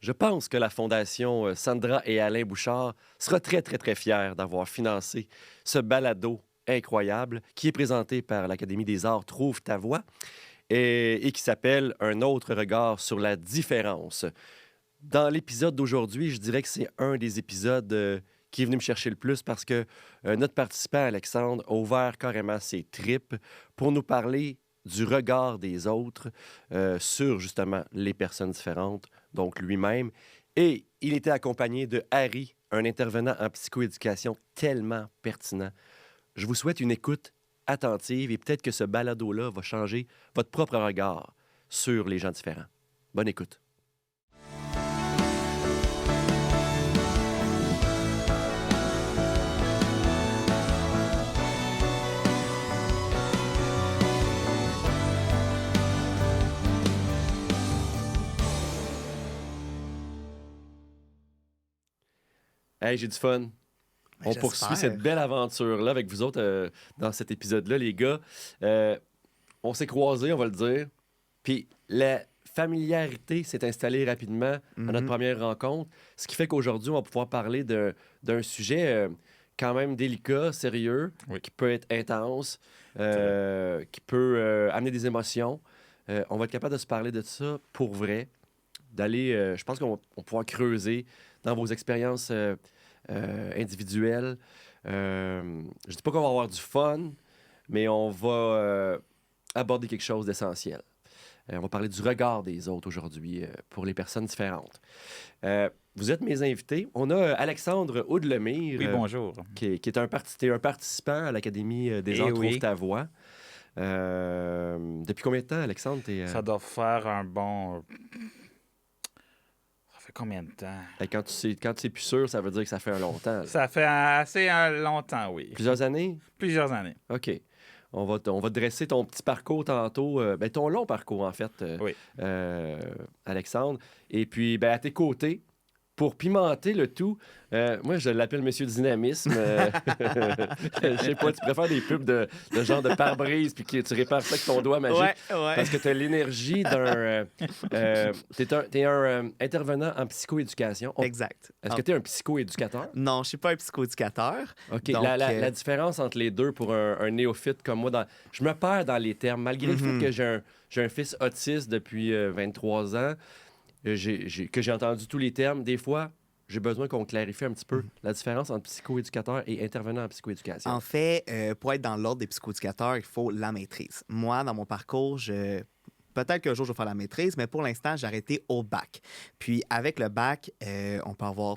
Je pense que la Fondation Sandra et Alain Bouchard sera très, très, très fière d'avoir financé ce balado incroyable qui est présenté par l'Académie des arts Trouve ta voix et qui s'appelle Un autre regard sur la différence. Dans l'épisode d'aujourd'hui, je dirais que c'est un des épisodes qui est venu me chercher le plus parce que notre participant, Alexandre, a ouvert carrément ses tripes pour nous parler du regard des autres sur justement les personnes différentes, donc lui-même. Et il était accompagné de Harry, un intervenant en psychoéducation tellement pertinent. Je vous souhaite une écoute attentive et peut-être que ce balado-là va changer votre propre regard sur les gens différents. Bonne écoute. Hey, j'ai du fun. On poursuit cette belle aventure-là avec vous autres dans cet épisode-là, les gars. On s'est croisés, on va le dire. Puis la familiarité s'est installée rapidement à notre première rencontre. Ce qui fait qu'aujourd'hui, on va pouvoir parler d'un sujet quand même délicat, sérieux, qui peut être intense, qui peut amener des émotions. On va être capable de se parler de ça pour vrai, d'aller, je pense qu'on va pouvoir creuser dans vos expériences individuelles. Je dis pas qu'on va avoir du fun, mais on va aborder quelque chose d'essentiel. On va parler du regard des autres aujourd'hui pour les personnes différentes. Vous êtes mes invités. On a Alexandre Houdelemire. Oui, bonjour. Qui est un participant à l'Académie des arts Trouve ta voix. Depuis combien de temps, Alexandre? Ça doit faire un bon... Ça fait combien de temps? Quand tu sais plus sûr, ça veut dire que ça fait un longtemps. Là. Ça fait assez longtemps, oui. Plusieurs années? Plusieurs années. OK. On va dresser ton petit parcours tantôt, ton long parcours, en fait, Oui. Alexandre. Et puis, à tes côtés, pour pimenter le tout, moi, je l'appelle Monsieur Dynamisme. Je sais pas, tu préfères des pubs de genre de pare-brise puis que tu répares ça avec ton doigt magique. Ouais. Parce que tu as l'énergie d'un... t'es un intervenant en psychoéducation. Exact. Est-ce que tu es un psychoéducateur? Non, je ne suis pas un psychoéducateur. OK. Donc, La différence entre les deux pour un néophyte comme moi, je me perds dans les termes. Malgré le fait que j'ai un fils autiste depuis 23 ans, que j'ai entendu tous les termes, des fois, j'ai besoin qu'on clarifie un petit peu la différence entre psychoéducateur et intervenant en psychoéducation. En fait, pour être dans l'ordre des psychoéducateurs, il faut la maîtrise. Moi, dans mon parcours, peut-être qu'un jour, je vais faire la maîtrise, mais pour l'instant, j'ai arrêté au bac. Puis, avec le bac, on peut avoir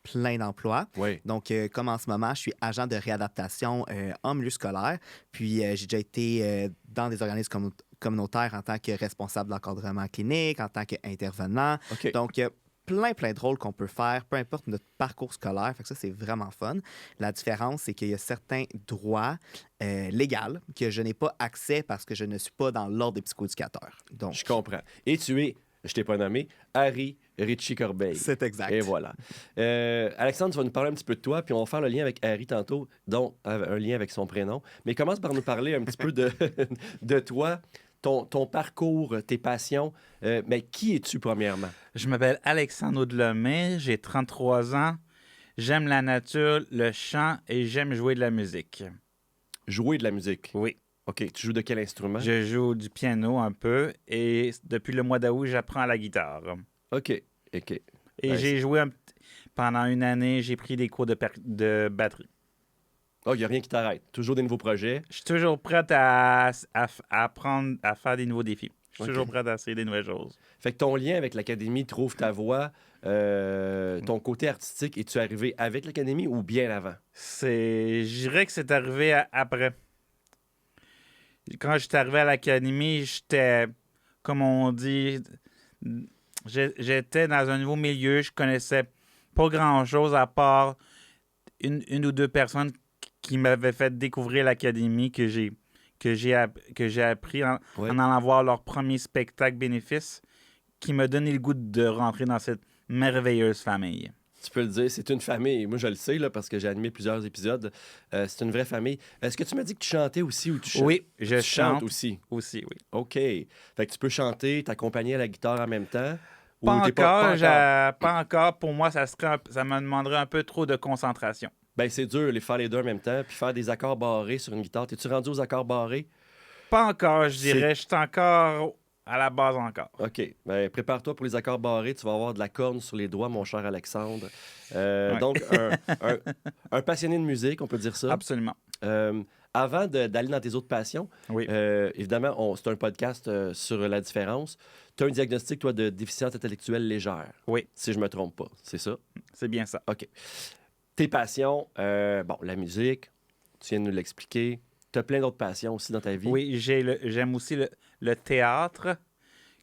plein d'emplois. Oui. Donc, comme en ce moment, je suis agent de réadaptation en milieu scolaire. Puis, j'ai déjà été dans des organismes communautaires en tant que responsable d'encadrement clinique, en tant qu'intervenant. OK. Donc, il y a plein de rôles qu'on peut faire, peu importe notre parcours scolaire. Fait que ça, c'est vraiment fun. La différence, c'est qu'il y a certains droits légaux que je n'ai pas accès parce que je ne suis pas dans l'ordre des psychoéducateurs. Donc, Je comprends. Et tu es, je t'ai pas nommé, Harry Ritchie-Corbeil. c'est exact. Et voilà. Alexandre, tu vas nous parler un petit peu de toi, puis on va faire le lien avec Harry tantôt, dont un lien avec son prénom. Mais commence par nous parler un petit peu de toi, ton parcours, tes passions. Mais qui es-tu, premièrement? Je m'appelle Alexandre Houdelemire, j'ai 33 ans. J'aime la nature, le chant et j'aime jouer de la musique. Jouer de la musique. Oui. OK. Tu joues de quel instrument? Je joue du piano un peu et depuis le mois d'août, j'apprends la guitare. OK. Et Ouais, j'ai joué pendant une année, j'ai pris des cours de batterie. Oh, il n'y a rien qui t'arrête. Toujours des nouveaux projets. Je suis toujours prête à apprendre à faire des nouveaux défis. Je suis OK. toujours prête à essayer des nouvelles choses. Fait que ton lien avec l'Académie Trouve ta voix, ton côté artistique, es-tu arrivé avec l'Académie ou bien avant? Je dirais que c'est arrivé après. Quand j'étais arrivé à l'académie, j'étais, comme on dit, j'étais dans un nouveau milieu. Je connaissais pas grand-chose à part une ou deux personnes qui m'avaient fait découvrir l'académie que j'ai appris en allant voir leur premier spectacle bénéfice qui m'a donné le goût de rentrer dans cette merveilleuse famille. Tu peux le dire, c'est une famille. Moi, je le sais, là, parce que j'ai animé plusieurs épisodes. C'est une vraie famille. Est-ce que tu m'as dit que tu chantais aussi ou tu chantes? Oui, je tu chante chantes aussi. aussi, oui. OK. Fait que tu peux chanter, t'accompagner à la guitare en même temps. Ou Pas t'es encore, encore? pas encore. Pour moi, ça me demanderait un peu trop de concentration. Ben, c'est dur, faire les deux en même temps, puis faire des accords barrés sur une guitare. T'es-tu rendu aux accords barrés? Pas encore, je C'est dirais. Je suis encore à la base encore. OK. Ben, prépare-toi pour les accords barrés. Tu vas avoir de la corne sur les doigts, mon cher Alexandre. Ouais. Donc, un- un passionné de musique, on peut dire ça. Absolument. Euh, Avant d'aller dans tes autres passions, Oui. évidemment, c'est un podcast sur la différence. Tu as un diagnostic, toi, de déficience intellectuelle légère, Oui, si je me trompe pas. C'est ça? c'est bien ça. OK. Tes passions, bon, la musique, tu viens de nous l'expliquer. Tu as plein d'autres passions aussi dans ta vie. Oui, j'aime aussi le théâtre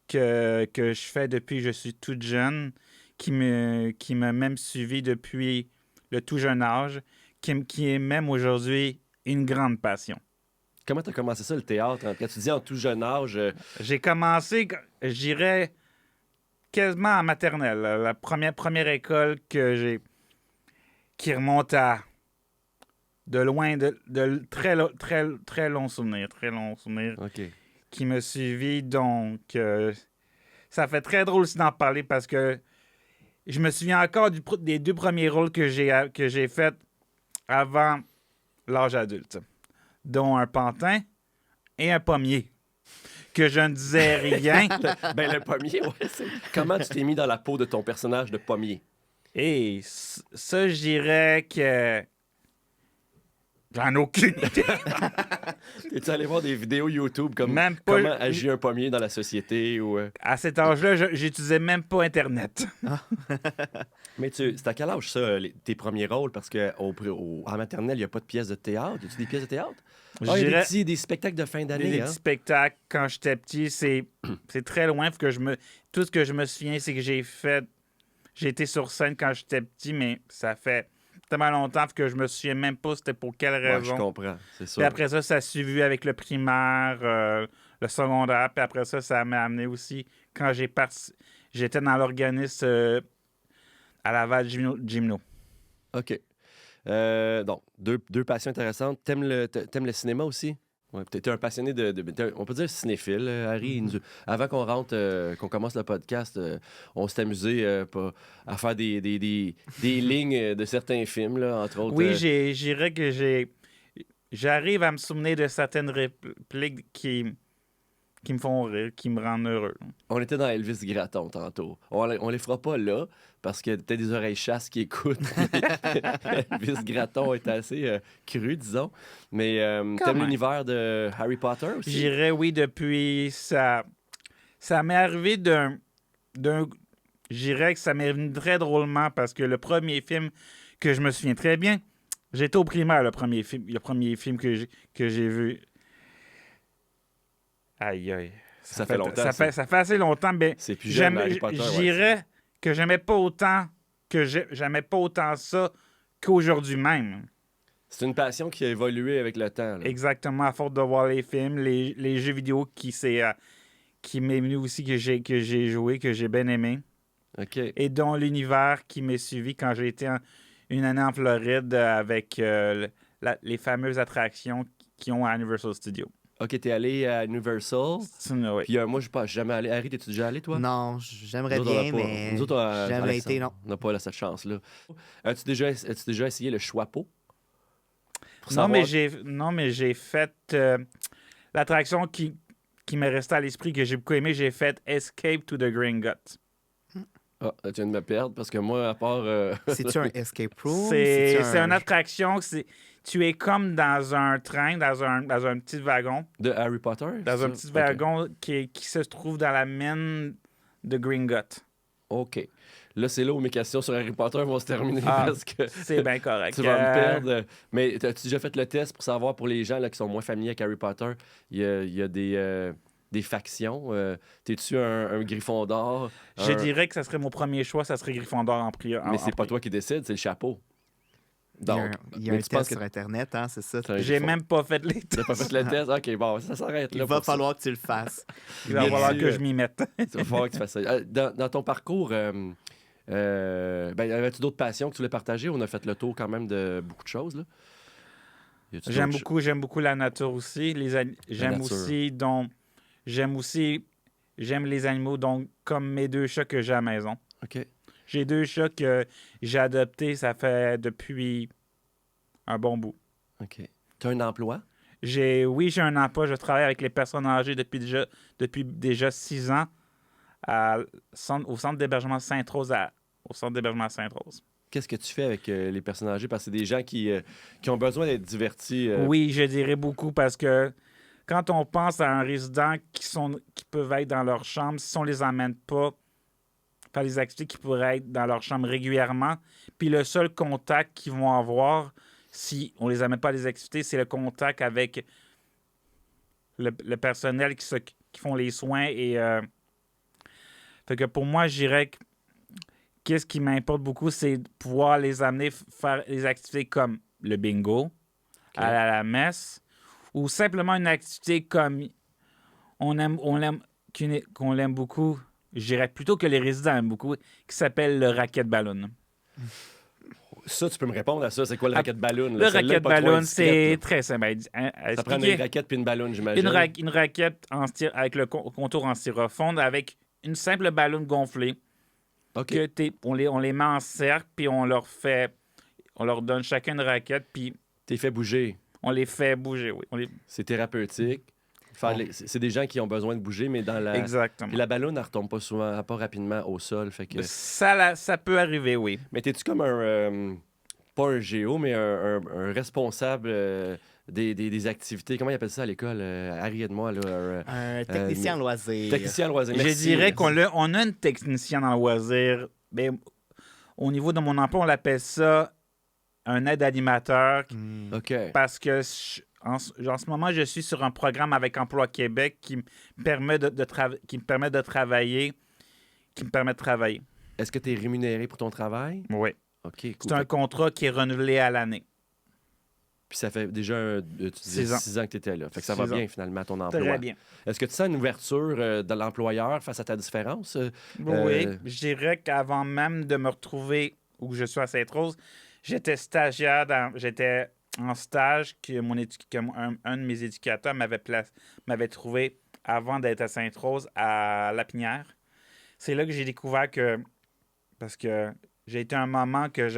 que je fais depuis que je suis toute jeune, qui m'a même suivi depuis le tout jeune âge, qui est même aujourd'hui une grande passion. Comment tu as commencé ça, le théâtre? Quand tu dis en tout jeune âge, J'ai commencé, je dirais, quasiment en maternelle. La première école qui remonte à de loin, de très longs souvenirs, OK. qui me suivi. Donc, ça fait très drôle aussi d'en parler parce que je me souviens encore des deux premiers rôles que j'ai faits avant l'âge adulte, dont un pantin et un pommier, que je ne disais rien. Ben, le pommier, ouais. Comment tu t'es mis dans la peau de ton personnage de pommier? Et ça, je dirais que j'en ai aucune idée. Es-tu allé voir des vidéos YouTube comme Même pas. comment agit un pommier dans la société? Ou, À cet âge-là, j'utilisais même pas Internet. Mais c'est à quel âge, ça, tes premiers rôles? Parce qu'en maternelle, il n'y a pas de pièces de théâtre. Y a-tu des pièces de théâtre? Je Ah, il y a dirais des spectacles de fin des d'année, hein? petits spectacles quand j'étais petit, c'est très loin. Tout ce que je me souviens, c'est que j'ai été sur scène quand j'étais petit, mais ça fait tellement longtemps que je me souviens même pas c'était pour quelle Ouais, je raison. comprends, c'est Puis sûr. après ça a suivi avec le primaire, le secondaire. Puis après ça m'a amené aussi quand j'étais dans l'organisme à Laval Gymno. OK. Donc, deux passions intéressantes. T'aimes le cinéma aussi? Ouais, t'es un passionné on peut dire cinéphile, Harry. Avant qu'on rentre, qu'on commence le podcast, on s'est amusé à faire des lignes de certains films, là, entre autres. Oui, je dirais que j'arrive à me souvenir de certaines répliques qui me font rire, qui me rendent heureux. On était dans Elvis Gratton tantôt. On les fera pas là, parce qu'il y a peut-être des oreilles chasses qui écoutent. Elvis Gratton est assez cru, disons. Mais t'aimes l'univers de Harry Potter aussi? Je dirais oui, depuis ça m'est arrivé je dirais que ça m'est venu très drôlement parce que le premier film que je me souviens très bien, j'étais au primaire, le premier film que j'ai vu. Aïe, aïe. Ça fait longtemps. Ça fait assez longtemps, mais C'est plus jeune, Harry Potter. je dirais que j'aimais pas autant ça qu'aujourd'hui même. C'est une passion qui a évolué avec le temps. Là. Exactement, à force de voir les films, les jeux vidéo qui m'est venu aussi, que j'ai joué, que j'ai bien aimé. OK. Et dont l'univers qui m'est suivi quand j'ai été une année en Floride avec les fameuses attractions qui ont à Universal Studios. OK, t'es allé à Universal. Oui. Puis moi, je suis jamais allé. Harry, t'es-tu déjà allé, toi? Non, j'aimerais Nous autres, bien, mais nous autres, j'ai jamais Alexandre, été, non. on n'a pas cette chance-là. As-tu déjà essayé le Choix-Pot? Non, mais j'ai fait l'attraction qui m'est restée à l'esprit, que j'ai beaucoup aimé. J'ai fait Escape to the Gringotts. Ah, tu viens de me perdre parce que moi, à part. C'est-tu un escape room? C'est une attraction. Tu es comme dans un train, dans un petit wagon. De Harry Potter? Dans un petit wagon qui se trouve dans la mine de Gringotts. OK. Là, c'est là où mes questions sur Harry Potter vont se terminer parce que c'est bien correct. tu vas me perdre. Mais as-tu déjà fait le test pour savoir, pour les gens là, qui sont moins familiers avec Harry Potter, il y a des factions? T'es-tu un Gryffondor? Je dirais que ça serait mon premier choix, ça serait Gryffondor en priorité. Mais c'est pas toi qui décides, c'est le chapeau. Donc, il y a un test sur Internet, hein, c'est ça? J'ai même pas fait les tests. T'as pas fait le test? OK, bon, ça s'arrête là. Il va falloir que tu le fasses. Il va falloir que je m'y mette. Il va falloir que tu fasses ça. Dans ton parcours, avais-tu d'autres passions que tu voulais partager? On a fait le tour quand même de beaucoup de choses, là. J'aime beaucoup la nature aussi. J'aime aussi J'aime les animaux, donc comme mes 2 chats que j'ai à la maison. OK. J'ai 2 chats que j'ai adoptés, ça fait depuis un bon bout. OK. Tu as un emploi? Oui, j'ai un emploi. Je travaille avec les personnes âgées depuis déjà 6 ans au centre d'hébergement Sainte-Rose. Au centre d'hébergement Sainte-Rose. Qu'est-ce que tu fais avec les personnes âgées? Parce que c'est des gens qui ont besoin d'être divertis. Oui, je dirais beaucoup parce que quand on pense à un résident qui peuvent être dans leur chambre, si on les emmène pas faire des activités qui pourraient être dans leur chambre régulièrement, puis le seul contact qu'ils vont avoir si on les amène pas à des activités, c'est le contact avec le personnel qui font les soins. Et fait que pour moi, je dirais que qu'est-ce qui m'importe beaucoup, c'est de pouvoir les amener faire des activités comme le bingo, aller à la messe, ou simplement une activité comme qu'on aime beaucoup, je dirais plutôt que les résidents aiment beaucoup, qui s'appelle le racket ballon. Ça, tu peux me répondre à ça. C'est quoi le racket ballon? Le racket ballon, c'est très simple. Ça prend une raquette puis une ballon, j'imagine. Une raquette avec le contour en styrofoam avec une simple ballon gonflée. OK. On les met en cercle, puis on leur donne chacun une raquette, puis T'es fait bouger. on les fait bouger, oui. C'est thérapeutique. C'est des gens qui ont besoin de bouger, mais dans la... Exactement. Puis la ballon, elle retombe pas souvent, pas rapidement au sol. Fait que... Ça peut arriver, oui. Mais t'es-tu comme pas un géo, mais un responsable des activités? Comment ils appellent ça à l'école? Harry, aide-moi, là. Un technicien loisir. Technicien loisir. Je dirais qu'on a une technicienne en loisir. Mais au niveau de mon emploi, on l'appelle ça un aide-animateur. OK. Parce que en ce moment, je suis sur un programme avec Emploi Québec qui me permet de travailler. Est-ce que tu es rémunéré pour ton travail? Oui. OK, cool. C'est un contrat qui est renouvelé à l'année. Puis ça fait déjà 6 ans que tu étais là. Fait que ça va bien, finalement, ton emploi. Très bien. Est-ce que tu sens une ouverture de l'employeur face à ta différence? Oui, je dirais qu'avant même de me retrouver où je suis à Sainte-Rose, j'étais stagiaire, j'étais en stage un de mes éducateurs m'avait trouvé avant d'être à Sainte-Rose à Lapinière. C'est là que j'ai découvert parce que j'ai été un moment que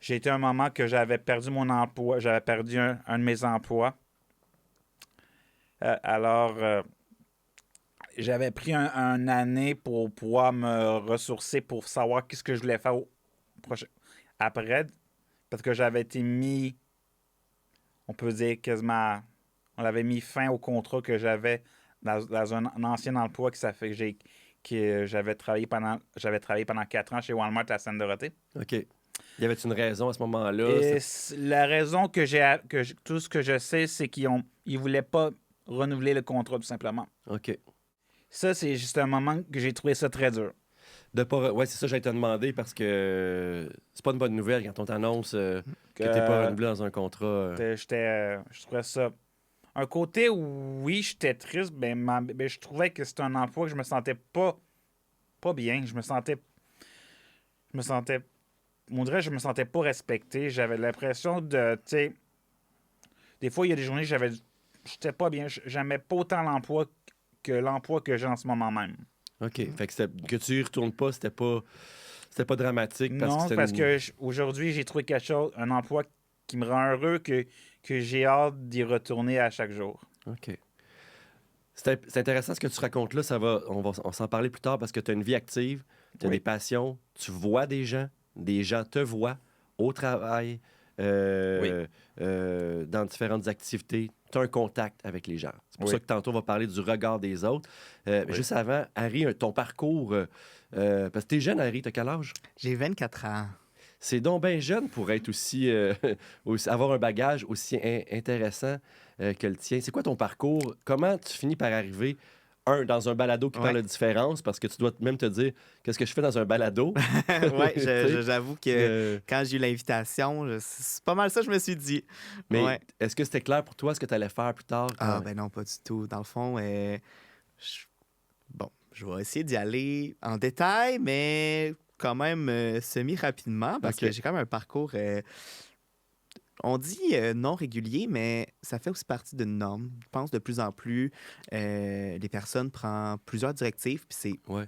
j'avais perdu mon emploi, j'avais perdu un de mes emplois. Alors, j'avais pris une année pour pouvoir me ressourcer, pour savoir qu'est-ce que je voulais faire après, parce que j'avais été mis, on peut dire quasiment, on avait mis fin au contrat que j'avais dans un ancien emploi que j'avais travaillé pendant 4 ans chez Walmart à Sainte-Dorothée. OK. Y avait-tu une raison à ce moment-là? La raison tout ce que je sais, c'est qu'ils ne voulaient pas renouveler le contrat, tout simplement. OK. Ça, c'est juste un moment que j'ai trouvé ça très dur. Ouais, c'est ça que j'allais te demander parce que c'est pas une bonne nouvelle quand on t'annonce que t'es pas renouvelé dans un contrat. Je trouvais ça. Un côté où, oui, j'étais triste, mais je trouvais que c'était un emploi que je me sentais pas bien. Je me sentais. On dirait que je me sentais pas respecté. J'avais l'impression de. Tu sais, des fois, il y a des journées où j'étais pas bien. J'aimais pas autant l'emploi que j'ai en ce moment même. OK. Fait que tu y retournes pas, c'était pas dramatique. Parce que aujourd'hui, j'ai trouvé un emploi qui me rend heureux, que j'ai hâte d'y retourner à chaque jour. OK. C'est intéressant ce que tu racontes là. On va s'en parler plus tard parce que tu as une vie active, tu as des passions, tu vois des gens te voient au travail, dans différentes activités. Tu as un contact avec les gens. C'est pour ça que tantôt, on va parler du regard des autres. Juste avant, Harry, ton parcours, parce que tu es jeune, Harry, tu as quel âge? J'ai 24 ans. C'est donc bien jeune pour être aussi avoir un bagage aussi intéressant que le tien. C'est quoi ton parcours? Comment tu finis par arriver, dans un balado qui parle de différence? Parce que tu dois même te dire, qu'est-ce que je fais dans un balado? Oui, j'avoue que quand j'ai eu l'invitation, c'est pas mal ça que je me suis dit. Mais est-ce que c'était clair pour toi ce que tu allais faire plus tard? Ben non, pas du tout. Dans le fond, je vais essayer d'y aller en détail, mais quand même semi-rapidement, parce que j'ai quand même un parcours on dit non régulier, mais ça fait aussi partie d'une norme. Je pense de plus en plus, les personnes prennent plusieurs directives, puis c'est Ouais.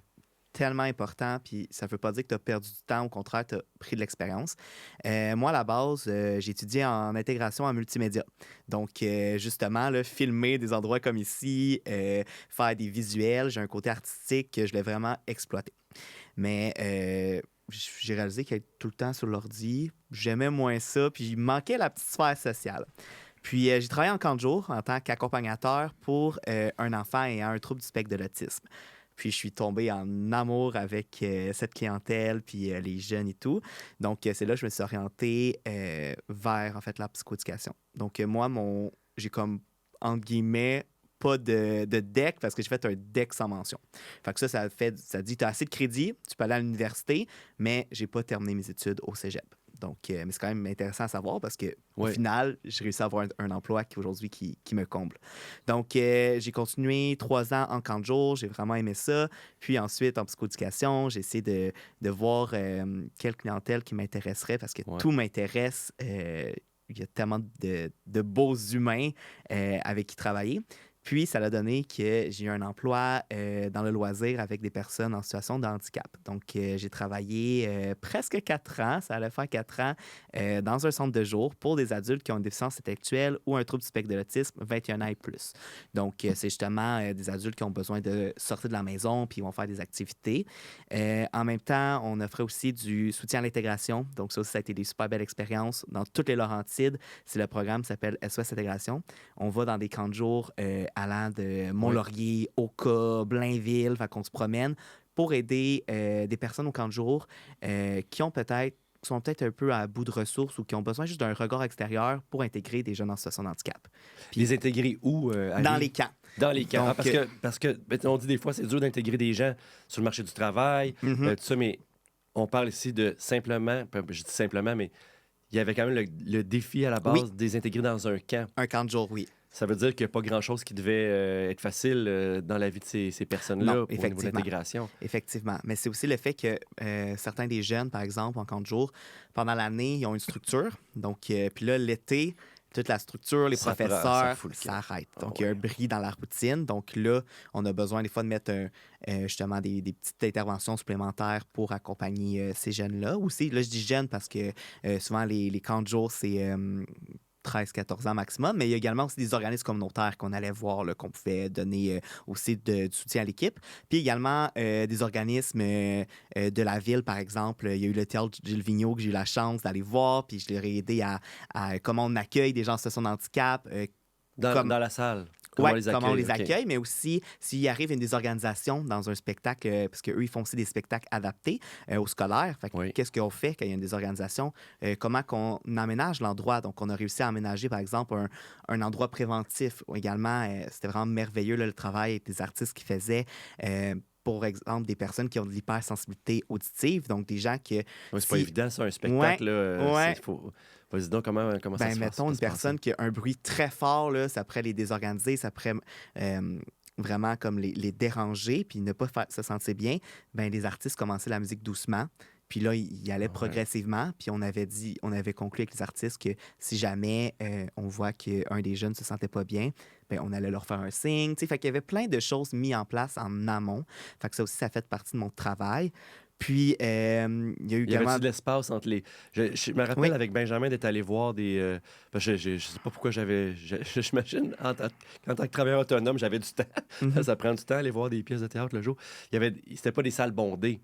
tellement important, puis ça ne veut pas dire que tu as perdu du temps, au contraire, tu as pris de l'expérience. Moi, à la base, j'ai étudié en intégration en multimédia. Donc, justement, là, filmer des endroits comme ici, faire des visuels, j'ai un côté artistique que je l'ai vraiment exploité. Mais j'ai réalisé qu'être tout le temps sur l'ordi, j'aimais moins ça, puis il me manquait la petite sphère sociale. Puis, j'ai travaillé en camp de jour en tant qu'accompagnateur pour un enfant ayant un trouble du spectre de l'autisme. Puis, je suis tombé en amour avec cette clientèle, puis les jeunes et tout. Donc, c'est là que je me suis orienté vers, en fait, la psychoéducation. Donc, moi, j'ai comme, entre guillemets, pas de DEC parce que j'ai fait un DEC sans mention. Fait que ça dit, tu as assez de crédit, tu peux aller à l'université, mais j'ai pas terminé mes études au cégep. Donc, mais c'est quand même intéressant à savoir parce que au final, j'ai réussi à avoir un emploi qui me comble. Donc, j'ai continué 3 ans en camp de jour. J'ai vraiment aimé ça. Puis ensuite, en psychoéducation, j'ai essayé de voir quelle clientèle qui m'intéresserait parce que tout m'intéresse. Il y a tellement de beaux humains avec qui travailler. Puis, ça a donné que j'ai eu un emploi dans le loisir avec des personnes en situation de handicap. Donc, j'ai travaillé presque 4 ans, ça allait faire 4 ans, dans un centre de jour pour des adultes qui ont une déficience intellectuelle ou un trouble du spectre de l'autisme, 21 ans et plus. Donc, c'est justement des adultes qui ont besoin de sortir de la maison puis ils vont faire des activités. En même temps, on offrait aussi du soutien à l'intégration. Donc, ça aussi, ça a été des super belles expériences. Dans toutes les Laurentides, c'est le programme qui s'appelle SOS Intégration. On va dans des camps de jour allant de Mont-Laurier, Oka, Blainville, fait qu'on se promène pour aider des personnes au camp de jour qui sont peut-être un peu à bout de ressources ou qui ont besoin juste d'un regard extérieur pour intégrer des jeunes en situation de handicap. Puis les intégrer où? Dans les camps. Dans les camps. Donc, Parce que on dit des fois, c'est dur d'intégrer des gens sur le marché du travail, tout ça, mais on parle ici de simplement, je dis simplement, mais il y avait quand même le défi à la base des intégrer dans un camp. Un camp de jour, oui. Ça veut dire qu'il n'y a pas grand-chose qui devait être facile dans la vie de ces personnes-là au niveau de l'intégration. Effectivement. Mais c'est aussi le fait que certains des jeunes, par exemple, en camp de jour, pendant l'année, ils ont une structure. Donc, puis là, l'été, toute la structure, les professeurs, ça arrête. Donc, il y a un bris dans la routine. Donc là, on a besoin des fois de mettre justement des petites interventions supplémentaires pour accompagner ces jeunes-là. Aussi, là, je dis jeunes parce que souvent, les camps de jour, c'est 13-14 ans maximum, mais il y a également aussi des organismes communautaires qu'on allait voir, là, qu'on pouvait donner aussi du soutien à l'équipe. Puis également des organismes de la ville, par exemple. Il y a eu le théâtre Gilles Vigneault que j'ai eu la chance d'aller voir, puis je leur ai aidé à comment on accueille des gens en situation de handicap. Dans la salle. Comment on les accueille, mais aussi s'il arrive une désorganisation dans un spectacle, parce qu'eux, ils font aussi des spectacles adaptés aux scolaires. Fait que qu'est-ce qu'on fait quand il y a une désorganisation? Comment qu'on aménage l'endroit? Donc, on a réussi à aménager, par exemple, un endroit préventif. Également, c'était vraiment merveilleux, là, le travail avec les artistes qui faisaient. Pour exemple, des personnes qui ont de l'hypersensibilité auditive, donc des gens qui... c'est pas évident, ça, un spectacle. Vas-y donc, comment ça se passe? Mettons une personne qui a un bruit très fort, là, ça pourrait les désorganiser, ça pourrait vraiment comme les déranger, puis ne pas se sentir bien. Ben, les artistes commençaient la musique doucement, puis là, ils allaient progressivement, puis on avait conclu avec les artistes que si jamais on voit qu'un des jeunes ne se sentait pas bien, ben, on allait leur faire un signe. Fait qu'il y avait plein de choses mises en place en amont. Fait que ça aussi, ça fait partie de mon travail. Puis, il y a eu il y avait de l'espace entre les... Je me rappelle avec Benjamin d'être allé voir des... je sais pas pourquoi j'imagine, en tant que travailleur autonome, j'avais du temps. Ça prend du temps aller voir des pièces de théâtre le jour. C'était pas des salles bondées.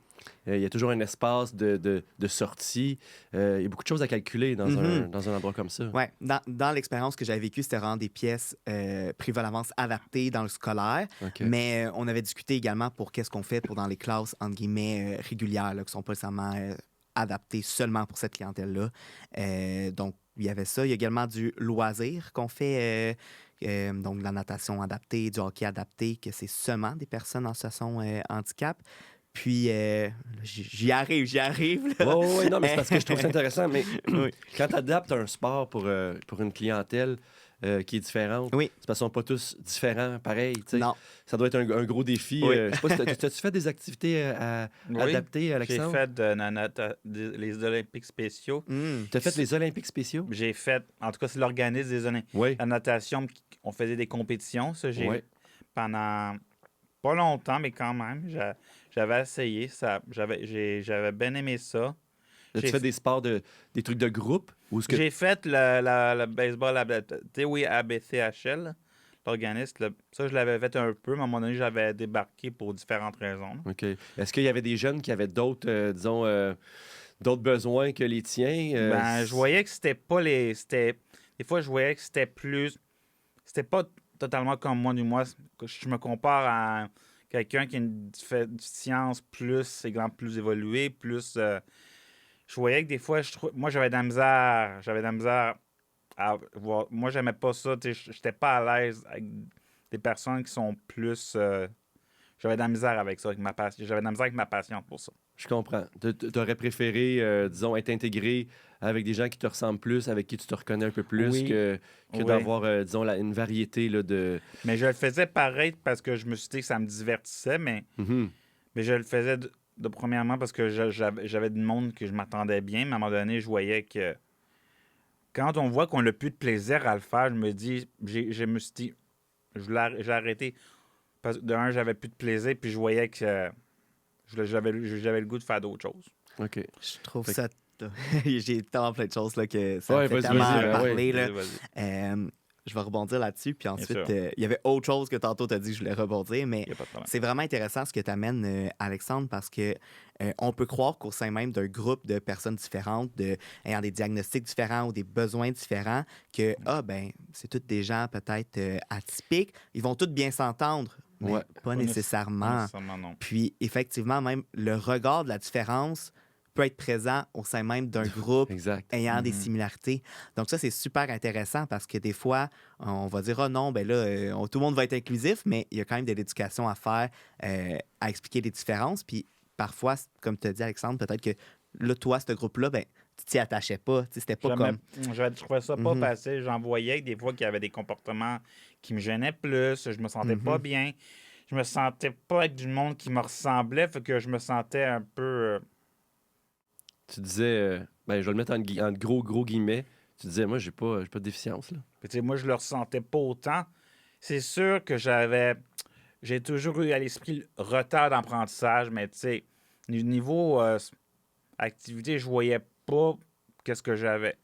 Il y a toujours un espace de sortie. Il y a beaucoup de choses à calculer dans un endroit comme ça. Oui. Dans l'expérience que j'avais vécue, c'était vraiment des pièces prévalemment adaptées dans le scolaire. Mais on avait discuté également pour qu'est-ce qu'on fait pour dans les classes, entre guillemets, régulières, là, qui ne sont pas nécessairement adaptées seulement pour cette clientèle-là. Donc, il y avait ça. Il y a également du loisir qu'on fait... donc, de la natation adaptée, du hockey adapté, que c'est seulement des personnes en situation handicap. Puis, j'y arrive. Oui, non, mais c'est parce que je trouve ça intéressant. Mais quand tu adaptes un sport pour une clientèle, qui est différente. Oui. C'est parce qu'ils sont pas tous différents, pareil. T'sais. Non. Ça doit être un gros défi. Oui. Je sais pas si t'as-tu fait des activités adaptées, J'ai Alexandre? fait les Olympiques spéciaux. T'as fait les Olympiques spéciaux? J'ai fait, en tout cas, c'est l'organisme des Olympiques. Oui. La natation, on faisait des compétitions. Ça, Oui. pendant pas longtemps, mais quand même, j'avais essayé. J'avais bien aimé ça. As-tu fait des sports, des trucs de groupe? Ou ce que... J'ai fait le baseball ABCHL, l'organisme. Ça, je l'avais fait un peu, mais à un moment donné, j'avais débarqué pour différentes raisons. OK. Est-ce qu'il y avait des jeunes qui avaient d'autres, disons, d'autres besoins que les tiens? Je voyais que c'était pas les... Des fois, je voyais que c'était plus... C'était pas totalement comme moi, du moins. Je me compare à quelqu'un qui a une science plus, exemple, plus évoluée, plus... je voyais que des fois, moi, j'avais de la misère. J'avais de la misère à voir. Moi, j'aimais pas ça. J'étais pas à l'aise avec des personnes qui sont plus... j'avais de la misère avec ça, avec ma passion. J'avais de la misère avec ma passion pour ça. Je comprends. T'aurais préféré, disons, être intégré avec des gens qui te ressemblent plus, avec qui tu te reconnais un peu plus, Oui. que Oui. d'avoir, disons, une variété là, de... Mais je le faisais pareil parce que je me suis dit que ça me divertissait, mais Mhm. je le faisais premièrement parce que j'avais du monde que je m'attendais bien, mais à un moment donné, je voyais que quand on voit qu'on n'a plus de plaisir à le faire, je me suis dit, j'ai arrêté. Parce que d'un, j'avais plus de plaisir, puis je voyais que j'avais le goût de faire d'autres choses. OK. Je trouve Fait ça... J'ai tellement plein de choses là, que ça Ouais, me fait vas-y, tellement vas-y, parler. Là. Vas-y. Je vais rebondir là-dessus. Puis ensuite, sûr. il y avait autre chose que tantôt tu as dit que je voulais rebondir, mais Il n'y a pas de problème. c'est vraiment intéressant ce que tu amènes, Alexandre, parce que on peut croire qu'au sein même d'un groupe de personnes différentes, ayant des diagnostics différents ou des besoins différents, que c'est tous des gens peut-être atypiques. Ils vont tous bien s'entendre, mais Ouais. pas nécessairement. Nécessairement, non. Puis effectivement, même le regard de la différence peut être présent au sein même d'un groupe Exact. ayant des similarités. Donc ça, c'est super intéressant parce que des fois, on va dire « Ah non, ben là, tout le monde va être inclusif », mais il y a quand même de l'éducation à faire, à expliquer les différences. Puis parfois, comme tu as dit, Alexandre, peut-être que là, toi, ce groupe-là, ben, tu t'y attachais pas. Tu sais, c'était pas comme... Je trouvais ça pas Mhm. facile. J'en voyais des fois qu'il y avait des comportements qui me gênaient plus. Je me sentais pas bien. Je me sentais pas avec du monde qui me ressemblait. Fait que je me sentais un peu... Tu disais, je vais le mettre en gros guillemets, tu disais, moi, j'ai pas de déficience, là. Puis, moi, je le ressentais pas autant. C'est sûr que j'ai toujours eu à l'esprit le retard d'apprentissage, mais tu sais, niveau activité, je voyais pas qu'est-ce que j'avais.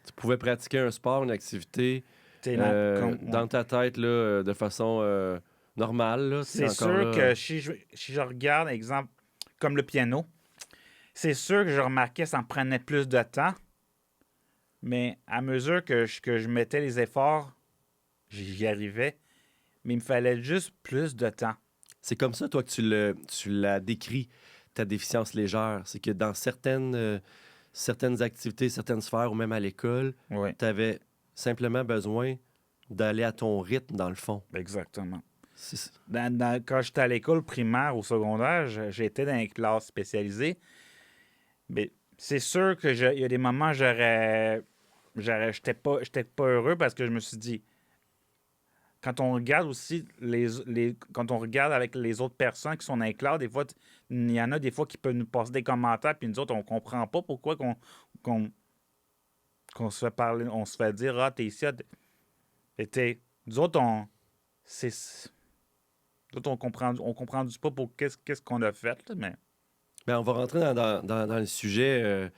Tu pouvais pratiquer un sport, une activité, Tu sais, dans ta tête, là, de façon normale, là. c'est encore sûr là, que si je regarde, exemple, comme le piano, c'est sûr que je remarquais que ça me prenait plus de temps, mais à mesure que je mettais les efforts, j'y arrivais, mais il me fallait juste plus de temps. C'est comme ça, toi, que tu l'as décrit, ta déficience légère. C'est que dans certaines activités, certaines sphères, ou même à l'école, Oui, tu avais simplement besoin d'aller à ton rythme, dans le fond. exactement. C'est- Quand j'étais à l'école primaire ou secondaire, j'étais dans les classes spécialisées. Mais c'est sûr que il y a des moments j'étais pas heureux parce que je me suis dit, quand on regarde aussi quand on regarde avec les autres personnes qui sont dans les classes, des fois, il y en a des fois qui peuvent nous passer des commentaires, puis nous autres, on comprend pas pourquoi qu'on se fait parler, on se fait dire, ah, t'es ici, nous autres, on comprend du pas pour qu'est-ce qu'on a fait, là, mais... Ben, on va rentrer dans le sujet,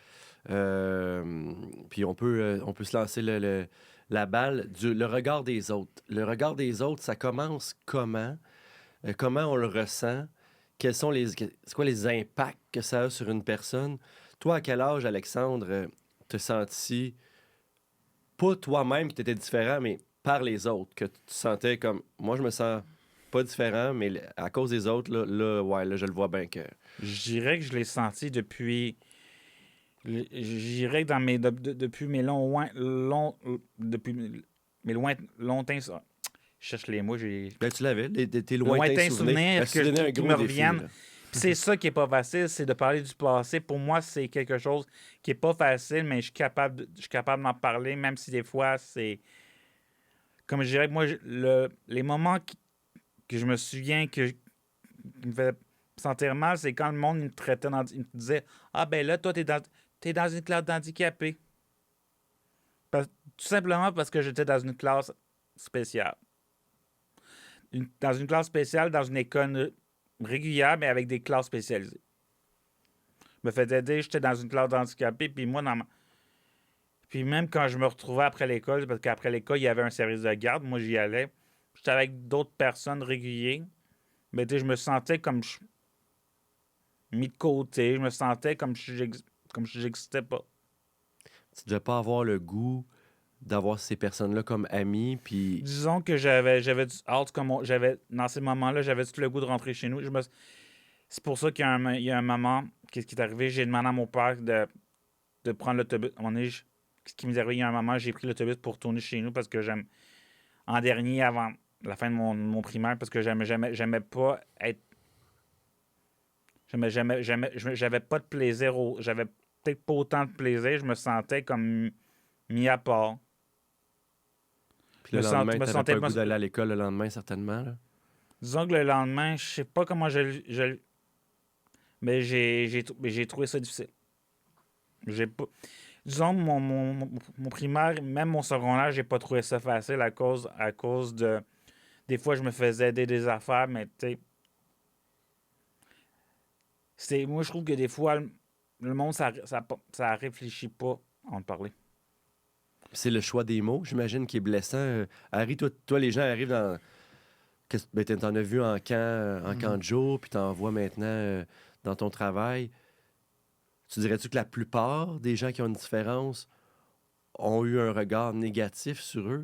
puis on peut se lancer la balle. Le regard des autres. Le regard des autres, ça commence comment? Comment on le ressent? C'est quoi les impacts que ça a sur une personne? Toi, à quel âge, Alexandre, te senti, pas toi-même qui t'étais différent, mais par les autres, que tu te sentais comme, moi, je me sens pas différent, mais à cause des autres, là, je le vois bien que... Je dirais que je l'ai senti depuis. Je dirais que depuis mes depuis mes lointains. Je cherche les mots, j'ai. Ben, tu l'avais, tes lointains souvenirs. Qui me reviennent. Puis c'est ça qui est pas facile, c'est de parler du passé. Pour moi, c'est quelque chose qui est pas facile, mais je suis capable d'en parler, même si des fois, c'est... Comme je dirais, moi, les moments que je me souviens qui me fait sentir mal, c'est quand le monde il me traitait, il me disait « Ah ben là, toi, t'es dans une classe d'handicapés. » Tout simplement parce que j'étais dans une classe spéciale. Dans une classe spéciale, dans une école régulière, mais avec des classes spécialisées. Je me faisais dire j'étais dans une classe d'handicapés, puis moi, puis même quand je me retrouvais après l'école, parce qu'après l'école, il y avait un service de garde, moi, j'y allais. J'étais avec d'autres personnes régulières, mais je me sentais comme mis de côté, je me sentais comme si j'existais pas. Tu devais pas avoir le goût d'avoir ces personnes-là comme amis, puis... Disons que j'avais du hâte, dans ces moments-là, j'avais tout le goût de rentrer chez nous. C'est pour ça qu'il y a un moment, qu'est-ce qui est arrivé, j'ai demandé à mon père de prendre l'autobus. À un moment donné, ce qui m'est arrivé, il y a un moment, j'ai pris l'autobus pour retourner chez nous parce que en dernier, avant la fin de mon primaire, parce que j'aimais pas être... J'avais pas de plaisir, j'avais peut-être pas autant de plaisir, je me sentais comme mis à part. Puis le lendemain, t'avais pas le goût d'aller à l'école le lendemain, certainement, là. Disons que le lendemain, je sais pas comment mais j'ai trouvé ça difficile. J'ai pas... Disons, mon primaire, même mon secondaire, j'ai pas trouvé ça facile à cause de... Des fois, je me faisais aider des affaires, mais tu sais... Moi, je trouve que des fois, le monde, ça réfléchit pas en parler. C'est le choix des mots, j'imagine, qui est blessant. Harry, toi, les gens arrivent dans... Ben, t'en as vu en camp de jour, puis t'en vois maintenant dans ton travail. Tu dirais-tu que la plupart des gens qui ont une différence ont eu un regard négatif sur eux?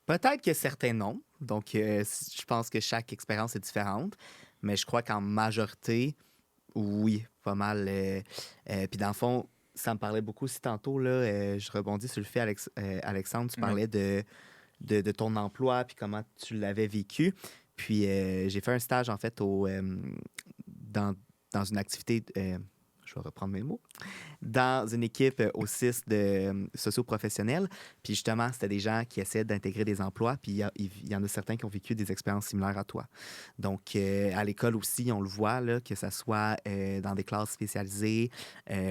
Peut-être que certains non. Donc, je pense que chaque expérience est différente. Mais je crois qu'en majorité, oui, pas mal. Puis dans le fond, ça me parlait beaucoup aussi tantôt. Là, je rebondis sur le fait, Alexandre, tu parlais de ton emploi puis comment tu l'avais vécu. Puis j'ai fait un stage, en fait, dans une activité... je vais reprendre mes mots, dans une équipe au CIS de socio-professionnels. Puis justement, c'était des gens qui essaient d'intégrer des emplois, puis il y en a certains qui ont vécu des expériences similaires à toi. Donc, à l'école aussi, on le voit, là, que ça soit dans des classes spécialisées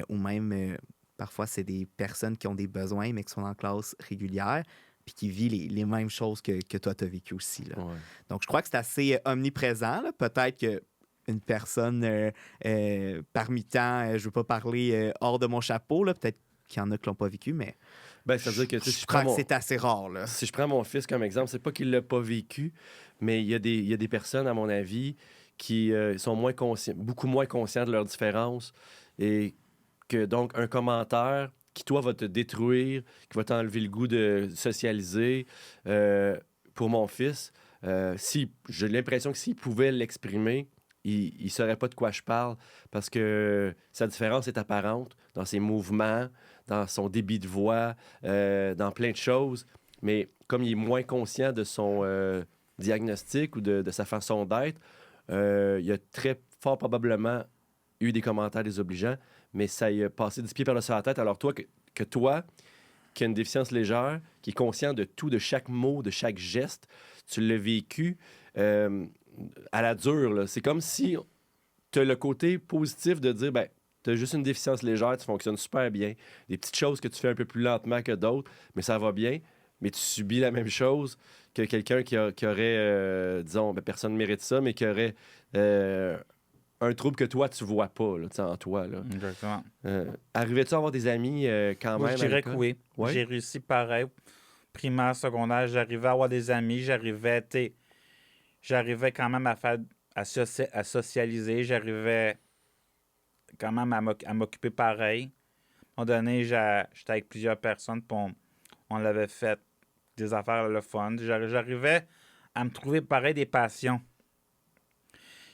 ou même, parfois, c'est des personnes qui ont des besoins, mais qui sont en classe régulière, puis qui vivent les mêmes choses que toi, tu as vécu aussi. Là. Ouais. Donc, je crois que c'est assez omniprésent. Là. Peut-être que une personne parmi tant, je veux pas parler hors de mon chapeau, là, peut-être qu'il y en a qui l'ont pas vécu, mais Ben, ça veut dire que je crois que c'est assez rare. Là. Si je prends mon fils comme exemple, c'est pas qu'il l'a pas vécu, mais il y a des personnes, à mon avis, qui sont beaucoup moins conscients de leurs différences et que donc un commentaire qui, toi, va te détruire, qui va t'enlever le goût de socialiser, pour mon fils, j'ai l'impression que s'il pouvait l'exprimer, il ne saurait pas de quoi je parle parce que sa différence est apparente dans ses mouvements, dans son débit de voix, dans plein de choses. Mais comme il est moins conscient de son diagnostic ou de sa façon d'être, il a très fort probablement eu des commentaires désobligeants, mais ça y a passé 10 pieds par-dessus la tête. Alors toi, toi, qui a une déficience légère, qui est conscient de tout, de chaque mot, de chaque geste, tu l'as vécu à la dure. Là. C'est comme si tu as le côté positif de dire, ben, tu as juste une déficience légère, tu fonctionnes super bien. Des petites choses que tu fais un peu plus lentement que d'autres, mais ça va bien. Mais tu subis la même chose que quelqu'un qui aurait, disons, ben, personne ne mérite ça, mais qui aurait un trouble que toi, tu vois pas là, en toi. Là. Exactement. Arrivais-tu à avoir des amis quand Moi, même? je dirais que oui. Ouais? J'ai réussi pareil. Primaire, secondaire, j'arrivais à avoir des amis, j'arrivais quand même à socialiser, j'arrivais quand même à m'occuper pareil. À un moment donné, j'étais avec plusieurs personnes, puis on avait fait des affaires le fun. J'arrivais à me trouver pareil des passions.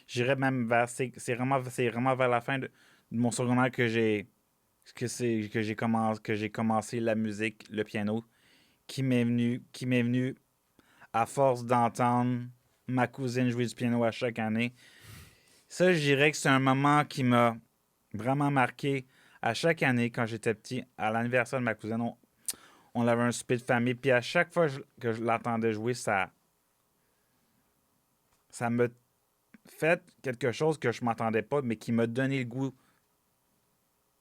J'irais même vers... C'est vraiment vers la fin de mon secondaire que j'ai commencé la musique, le piano, qui m'est venu à force d'entendre ma cousine jouer du piano à chaque année. Ça, je dirais que c'est un moment qui m'a vraiment marqué. À chaque année, quand j'étais petit, à l'anniversaire de ma cousine, on avait un souper de famille. Puis à chaque fois que je l'entendais jouer, ça me fait quelque chose que je m'attendais pas, mais qui m'a donné le goût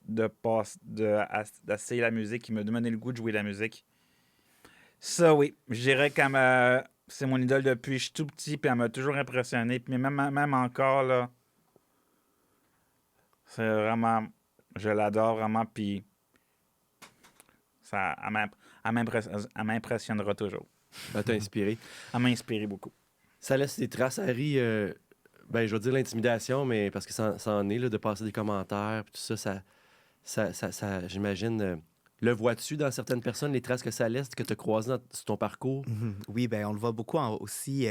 d'essayer la musique, qui m'a donné le goût de jouer la musique. Ça, oui. Je dirais qu'elle c'est mon idole depuis que je suis tout petit, puis elle m'a toujours impressionné. Puis même encore, là, c'est vraiment... Je l'adore vraiment, puis ça, elle m'impressionnera toujours. Elle t'a inspiré. Elle m'a inspiré beaucoup. Ça laisse des traces, Harry. Ben, je vais dire l'intimidation, mais parce que ça en est, là, de passer des commentaires, puis tout ça, j'imagine... le vois-tu dans certaines personnes, les traces que ça laisse, que tu as croisées sur ton parcours? Oui, ben on le voit beaucoup aussi.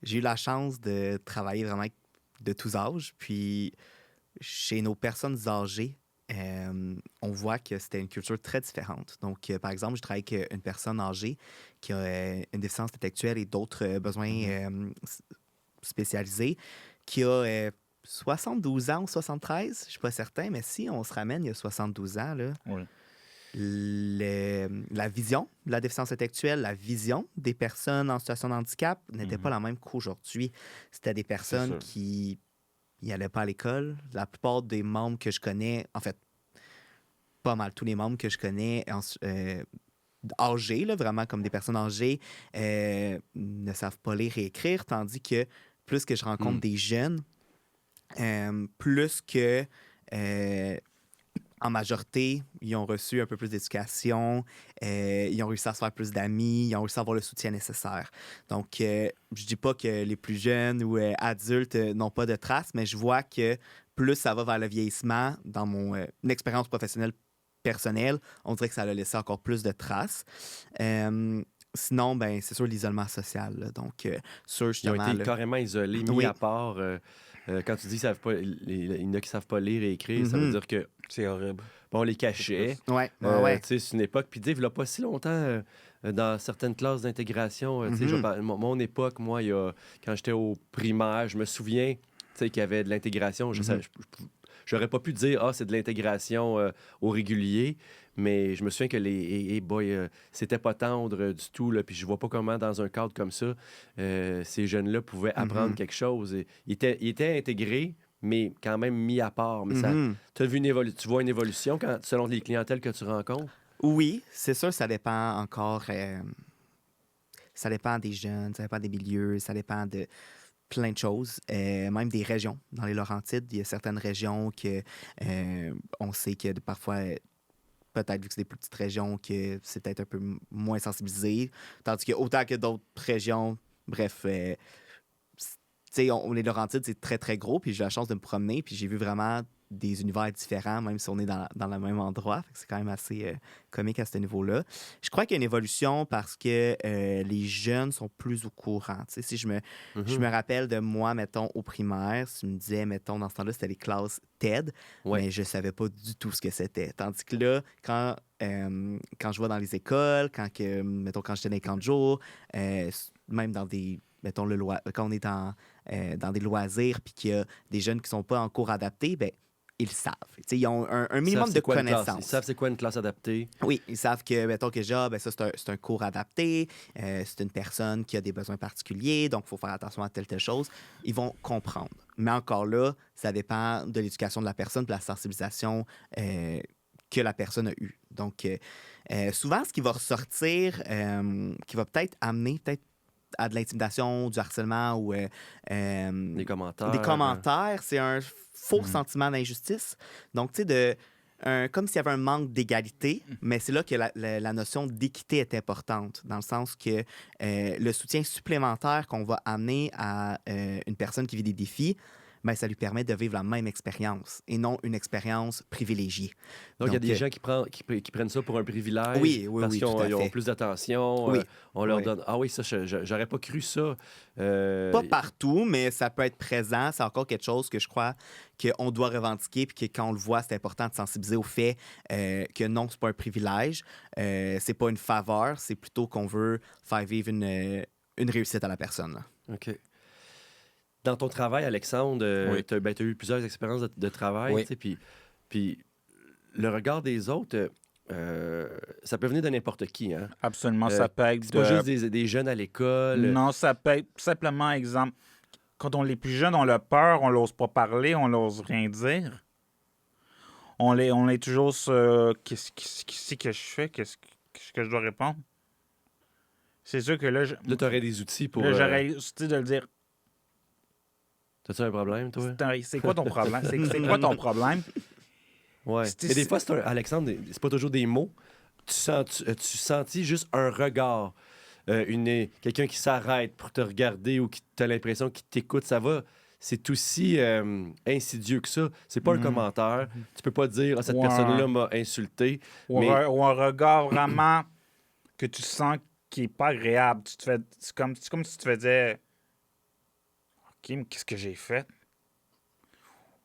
J'ai eu la chance de travailler vraiment avec de tous âges. Puis chez nos personnes âgées, on voit que c'était une culture très différente. Donc, par exemple, je travaille avec une personne âgée qui a une déficience intellectuelle et d'autres besoins spécialisés, qui a 72 ans ou 73, je ne suis pas certain, mais si on se ramène il y a 72 ans, là, Oui. la vision de la déficience intellectuelle, la vision des personnes en situation de handicap n'était pas la même qu'aujourd'hui. C'était des personnes qui n'allaient pas à l'école. La plupart des membres que je connais, en fait, pas mal tous les membres que je connais âgés, là, vraiment comme des personnes âgées, ne savent pas lire et écrire, tandis que plus que je rencontre des jeunes, plus que... en majorité, ils ont reçu un peu plus d'éducation, ils ont réussi à se faire plus d'amis, ils ont réussi à avoir le soutien nécessaire. Donc, je dis pas que les plus jeunes ou adultes n'ont pas de traces, mais je vois que plus ça va vers le vieillissement, dans mon expérience professionnelle personnelle, on dirait que ça a laissé encore plus de traces. Sinon, ben, c'est sûr l'isolement social. Là. Donc, sûr, Ils ont justement... été carrément isolés, mis à part. Quand tu dis qu'ils savent pas, il y en a qui savent pas lire et écrire, ça veut dire que C'est horrible. bon, on les cachait. Ouais, Tu sais, c'est une époque. Puis, il n'y a pas si longtemps, dans certaines classes d'intégration, tu sais, mon époque, moi, quand j'étais au primaire, je me souviens, tu sais, qu'il y avait de l'intégration. J'aurais pas pu dire, c'est de l'intégration au régulier, mais je me souviens que c'était pas tendre du tout, là, puis je vois pas comment, dans un cadre comme ça, ces jeunes-là pouvaient apprendre quelque chose. Ils étaient intégrés, mais quand même mis à part. Mais tu vois une évolution selon les clientèles que tu rencontres? Oui, c'est sûr, ça dépend encore. Ça dépend des jeunes, ça dépend des milieux, ça dépend de plein de choses, même des régions. Dans les Laurentides, il y a certaines régions que on sait que parfois, peut-être vu que c'est des plus petites régions, que c'est peut-être un peu moins sensibilisé. Tandis que autant que d'autres régions, bref, tu sais, les Laurentides, c'est très, très gros. Puis j'ai eu la chance de me promener. Puis j'ai vu vraiment des univers différents, même si on est dans le même endroit. Fait que c'est quand même assez comique à ce niveau-là. Je crois qu'il y a une évolution parce que les jeunes sont plus au courant. Tu sais, si je me rappelle de moi, mettons, au primaire, si tu me disais, mettons, dans ce temps-là, c'était les classes TED, mais je savais pas du tout ce que c'était. Tandis que là, quand je vais dans les écoles, quand j'étais dans les camps de jour, même dans des... Mettons, quand on est dans des loisirs puis qu'il y a des jeunes qui sont pas en cours adapté, ben ils savent. T'sais, ils ont un minimum de connaissances. Ils savent c'est quoi une classe adaptée. Oui, ils savent que, mettons que ça, c'est un cours adapté, c'est une personne qui a des besoins particuliers, donc il faut faire attention à telle chose. Ils vont comprendre. Mais encore là, ça dépend de l'éducation de la personne, de la sensibilisation que la personne a eue. Donc, souvent, ce qui va ressortir, qui va peut-être amener à de l'intimidation, du harcèlement ou des commentaires. Des commentaires, c'est un faux sentiment d'injustice. Donc, tu sais, comme s'il y avait un manque d'égalité, mais c'est là que la notion d'équité est importante, dans le sens que le soutien supplémentaire qu'on va amener à une personne qui vit des défis, ben, ça lui permet de vivre la même expérience et non une expérience privilégiée. Donc, il y a des gens qui prennent ça pour un privilège parce qu'ils ont plus d'attention. On leur donne... Ah oui, ça, j'aurais pas cru ça. Pas partout, mais ça peut être présent. C'est encore quelque chose que je crois qu'on doit revendiquer puis que quand on le voit, c'est important de sensibiliser au fait que non, c'est pas un privilège. C'est pas une faveur. C'est plutôt qu'on veut faire vivre une réussite à la personne. Là. OK. Dans ton travail, Alexandre, Oui. tu as eu plusieurs expériences de travail, Oui. tu sais, puis le regard des autres, ça peut venir de n'importe qui, hein? Absolument, ça peut être C'est pas juste des jeunes à l'école. Non, ça peut être simplement, exemple, quand on est plus jeune, on a peur, on n'ose pas parler, on n'ose rien dire. On est toujours sur qu'est-ce que je fais, qu'est-ce que je dois répondre. C'est sûr que là, Là, tu aurais des outils pour... là, j'aurais essayé de le dire. T'as-tu un problème, toi? C'est quoi ton problème? C'est quoi ton problème? Ouais. Mais des fois, Alexandre, c'est pas toujours des mots. Tu sentis juste un regard. Quelqu'un qui s'arrête pour te regarder ou qui t'as l'impression qu'il t'écoute, ça va. C'est aussi insidieux que ça. C'est pas un commentaire. Tu peux pas dire cette Ouais. personne-là m'a insulté. Ou Mais un regard vraiment que tu sens qui est pas agréable. C'est comme si tu te faisais OK, mais qu'est-ce que j'ai fait?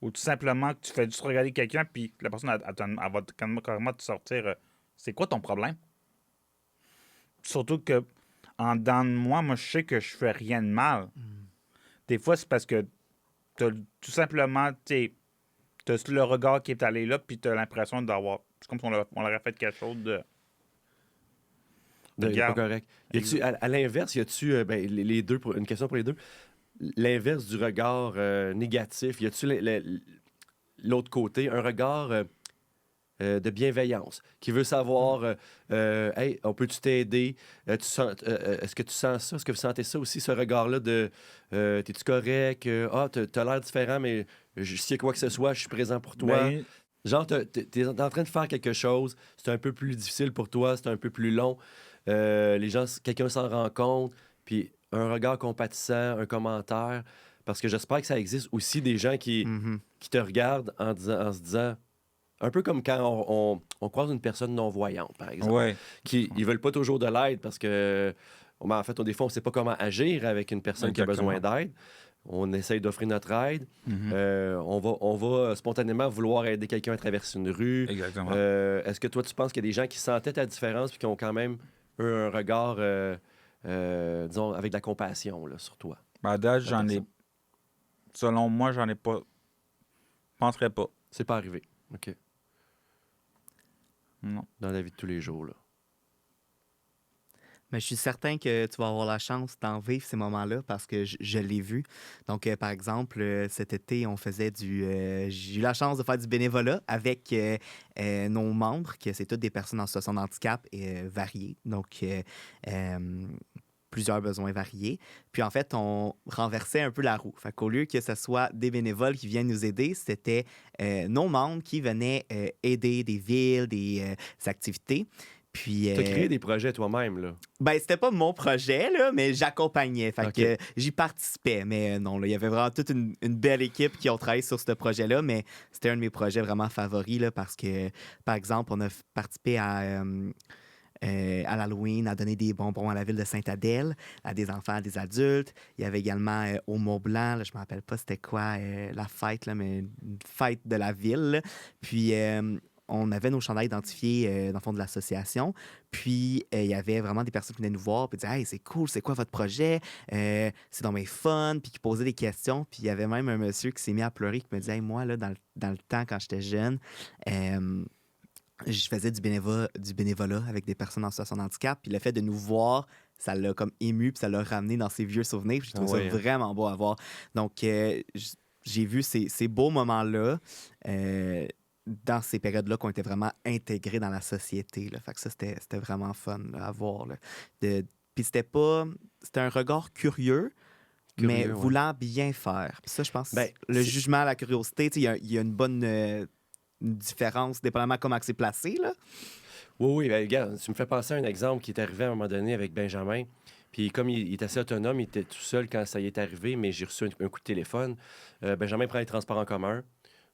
Ou tout simplement que tu fais juste regarder quelqu'un puis la personne elle va carrément te sortir c'est quoi ton problème? Surtout que en dedans de moi, je sais que je fais rien de mal. Des fois, c'est parce que t'as tout simplement, t'as le regard qui est allé là, puis t'as l'impression d'avoir. C'est comme si on aurait fait quelque chose de. pas Regarde. correct. À l'inverse, y a-tu les deux, une question pour les deux, l'inverse du regard négatif, y a-tu l'autre côté, un regard de bienveillance, qui veut savoir, hey, on peut-tu t'aider? Est-ce que tu sens ça? Est-ce que vous sentez ça aussi, ce regard-là de t'es-tu correct? T'as l'air différent, mais s'il y a quoi que ce soit, je suis présent pour toi. Ben, Genre, t'es en train de faire quelque chose, c'est un peu plus difficile pour toi, c'est un peu plus long. Quelqu'un s'en rend compte, puis un regard compatissant, un commentaire, parce que j'espère que ça existe aussi des gens qui te regardent en se disant, un peu comme quand on croise une personne non-voyante, par exemple, ouais. ils veulent pas toujours de l'aide parce que, en fait, des fois, on sait pas comment agir avec une personne qui a besoin d'aide. On essaye d'offrir notre aide. On va spontanément vouloir aider quelqu'un à traverser une rue. Exactement. Est-ce que toi, tu penses qu'il y a des gens qui sentaient ta différence et qui ont quand même eu un regard, disons, avec de la compassion là, sur toi? À date, selon moi, j'en ai pas. Je penserais pas. C'est pas arrivé. OK. Non. Dans la vie de tous les jours, là. Mais je suis certain que tu vas avoir la chance d'en vivre ces moments-là parce que je l'ai vu. Donc, par exemple, cet été, j'ai eu la chance de faire du bénévolat avec nos membres, que c'est toutes des personnes en situation de handicap variées. Donc, plusieurs besoins variés. Puis, en fait, on renversait un peu la roue. Fait qu'au lieu que ce soit des bénévoles qui viennent nous aider, c'était nos membres qui venaient aider des villes, des activités. Puis, Tu as créé des projets toi-même, là. Ben, c'était pas mon projet, là, mais j'accompagnais. Fait OK. que j'y participais. Mais non, là, il y avait vraiment toute une belle équipe qui ont travaillé sur ce projet-là. Mais c'était un de mes projets vraiment favoris, là, parce que, par exemple, on a participé à l'Halloween, à donner des bonbons à la ville de Sainte-Adèle, à des enfants, à des adultes. Il y avait également au Mont-Blanc, là, je me rappelle pas c'était quoi la fête, là, mais une fête de la ville. Là. Puis on avait nos chandails identifiés dans le fond de l'association. Puis il y avait vraiment des personnes qui venaient nous voir et disaient « Hey, c'est cool, c'est quoi votre projet? C'est dans mes fun. » Puis qui posaient des questions. Puis il y avait même un monsieur qui s'est mis à pleurer qui me disait « Hey, moi, là, dans le temps, quand j'étais jeune, je faisais du bénévolat avec des personnes en situation de handicap. Puis le fait de nous voir, ça l'a comme ému, puis ça l'a ramené dans ses vieux souvenirs. Puis j'ai trouvé ça vraiment beau à voir. Donc, j'ai vu ces beaux moments-là dans ces périodes-là qui ont été vraiment intégrés dans la société. Là. Fait que ça, c'était vraiment fun là, à voir. Là. Puis c'était un regard curieux, mais voulant bien faire. Puis ça, je pense, le jugement, la curiosité, il y a une bonne... une différence, dépendamment comment c'est placé, là. Oui, ben, regarde, tu me fais penser à un exemple qui est arrivé à un moment donné avec Benjamin. Puis comme il est assez autonome, il était tout seul quand ça y est arrivé, mais j'ai reçu un coup de téléphone. Benjamin prend les transports en commun.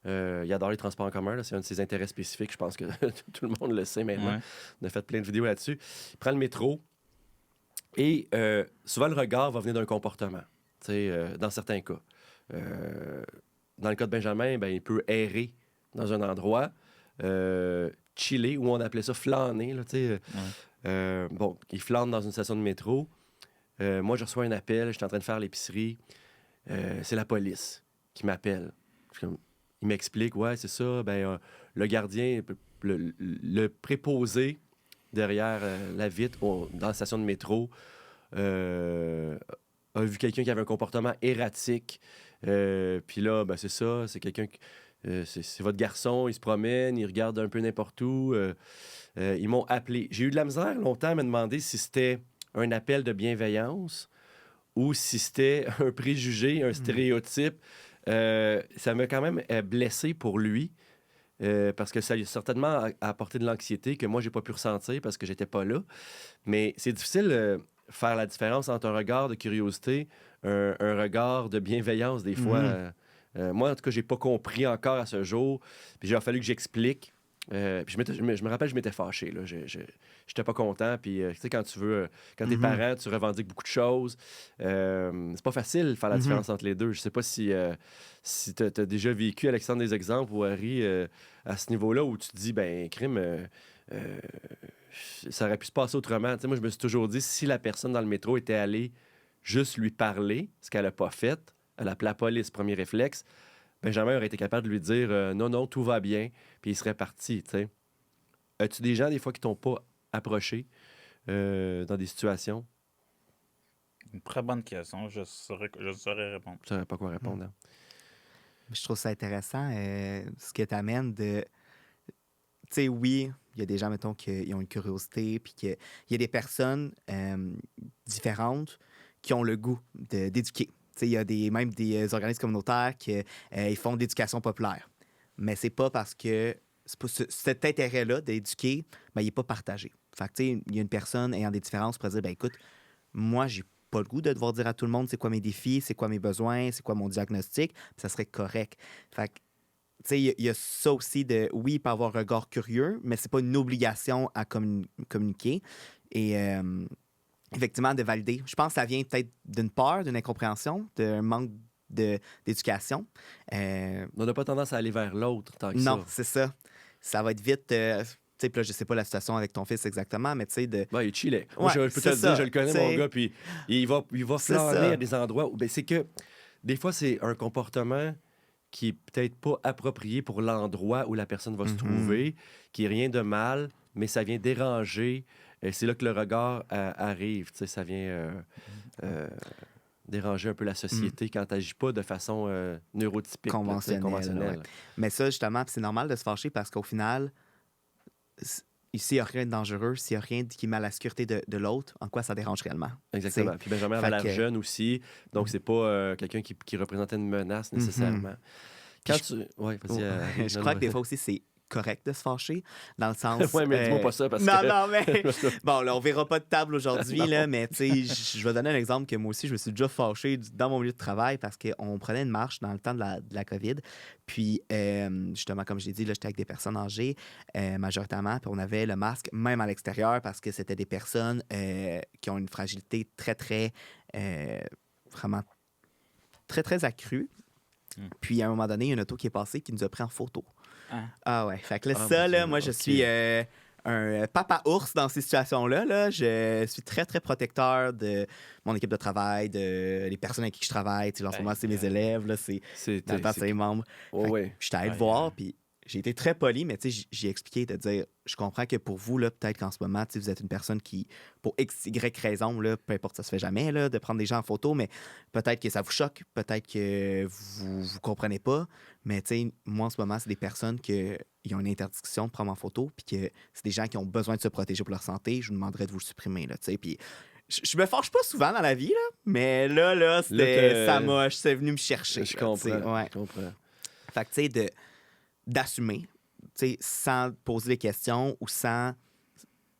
Il adore les transports en commun. Là. C'est un de ses intérêts spécifiques. Je pense que tout le monde le sait maintenant. Ouais. On a fait plein de vidéos là-dessus. Il prend le métro. Et souvent, le regard va venir d'un comportement, dans certains cas. Dans le cas de Benjamin, ben, il peut errer dans un endroit, chiller, ou on appelait ça flâner. Là, bon, il flâne dans une station de métro. Moi, je reçois un appel, je suis en train de faire l'épicerie. c'est la police qui m'appelle. Il m'explique, ouais, c'est ça, le gardien, le préposé derrière la vitre dans la station de métro a vu quelqu'un qui avait un comportement erratique. Puis là, c'est ça, c'est quelqu'un c'est votre garçon, il se promène, il regarde un peu n'importe où. Ils m'ont appelé. J'ai eu de la misère longtemps à me demander si c'était un appel de bienveillance ou si c'était un préjugé, un stéréotype. Ça m'a quand même blessé pour lui. Parce que ça lui a certainement apporté de l'anxiété que moi, j'ai pas pu ressentir parce que j'étais pas là. Mais c'est difficile faire la différence entre un regard de curiosité, un regard de bienveillance des fois. Moi, en tout cas, j'ai pas compris encore à ce jour. Puis il a fallu que j'explique. Puis je me rappelle, je m'étais fâché. Là. J'étais pas content. Puis tu sais, quand tu veux, quand t'es parent, tu revendiques beaucoup de choses. C'est pas facile de faire la différence entre les deux. Je sais pas si t'as déjà vécu, Alexandre, des exemples ou Harry, à ce niveau-là où tu te dis, crime, ça aurait pu se passer autrement. Tu sais, moi, je me suis toujours dit, si la personne dans le métro était allée juste lui parler, ce qu'elle a pas fait, elle a appelé la police, premier réflexe, Benjamin aurait été capable de lui dire non, tout va bien, puis il serait parti. T'sais. As-tu des gens, des fois, qui t'ont pas approché dans des situations? Une très bonne question. Je saurais répondre. Tu saurais pas quoi répondre. Hein? Je trouve ça intéressant, ce que tu amènes de. Tu sais, oui, il y a des gens, mettons, qui ont une curiosité, puis qu'il y a des personnes différentes qui ont le goût d'éduquer. Il y a même des organismes communautaires qui ils font de l'éducation populaire. Mais c'est pas parce que cet intérêt-là d'éduquer, il n'est pas partagé. Fait que, il y a une personne ayant des différences pour dire, écoute, moi, j'ai pas le goût de devoir dire à tout le monde c'est quoi mes défis, c'est quoi mes besoins, c'est quoi mon diagnostic, puis ça serait correct. Fait que, il y a ça aussi de, oui, il peut avoir un regard curieux, mais c'est pas une obligation à communiquer. Et effectivement, de valider. Je pense que ça vient peut-être d'une peur, d'une incompréhension, d'un manque d'éducation. On n'a pas tendance à aller vers l'autre tant que ça. Non, c'est ça. Ça va être vite. Tu sais, puis là, je sais pas la situation avec ton fils exactement, mais tu sais, de. Il chillait. Moi, je peux te le dire, je le connais, mon gars, puis il va flâner à des endroits où. C'est que des fois, c'est un comportement qui est peut-être pas approprié pour l'endroit où la personne va se trouver, qui est rien de mal, mais ça vient déranger. Et c'est là que le regard arrive. Ça vient déranger un peu la société quand tu n'agis pas de façon neurotypique. Conventionnelle. Ouais. Mais ça, justement, c'est normal de se fâcher parce qu'au final, s'il n'y a rien de dangereux, s'il n'y a rien qui met à la sécurité de l'autre, en quoi ça dérange réellement? Exactement. Puis Benjamin avait l'air jeune aussi, donc c'est pas quelqu'un qui représentait une menace nécessairement. Ouais, vas-y. Je crois que des fois aussi, c'est correct de se fâcher, dans le sens... Oui, mais dis-moi pas ça, parce que... Non, mais... Bon, là, on verra pas de table aujourd'hui, là, mais tu sais, je vais donner un exemple que moi aussi, je me suis déjà fâché dans mon milieu de travail parce qu'on prenait une marche dans le temps de la COVID. Puis, justement, comme je l'ai dit, là, j'étais avec des personnes âgées, majoritairement, puis on avait le masque même à l'extérieur parce que c'était des personnes qui ont une fragilité très, très... vraiment très, très accrue. Puis, à un moment donné, il y a une auto qui est passée qui nous a pris en photo. Ah ouais. Fait que là, ça, là, moi, je suis un papa ours dans ces situations-là. Là. Je suis très, très protecteur de mon équipe de travail, des personnes avec qui je travaille. En ce moment, c'est mes élèves. Là, c'est dans le temps, c'est les membres. Je suis allé te voir, puis j'ai été très poli, mais j'ai expliqué de dire, je comprends que pour vous, là, peut-être qu'en ce moment, vous êtes une personne qui, pour X, Y raison, là, peu importe, ça se fait jamais là, de prendre des gens en photo, mais peut-être que ça vous choque, peut-être que vous comprenez pas. Mais moi, en ce moment, c'est des personnes qui ont une interdiction de prendre en photo, puis que c'est des gens qui ont besoin de se protéger pour leur santé. Je vous demanderais de vous le supprimer. Là, puis je me fâche pas souvent dans la vie, là, mais là c'était ça moche, c'est venu me chercher. Je comprends. Ouais. Je comprends. Fait que, tu sais, d'assumer, sans poser des questions ou sans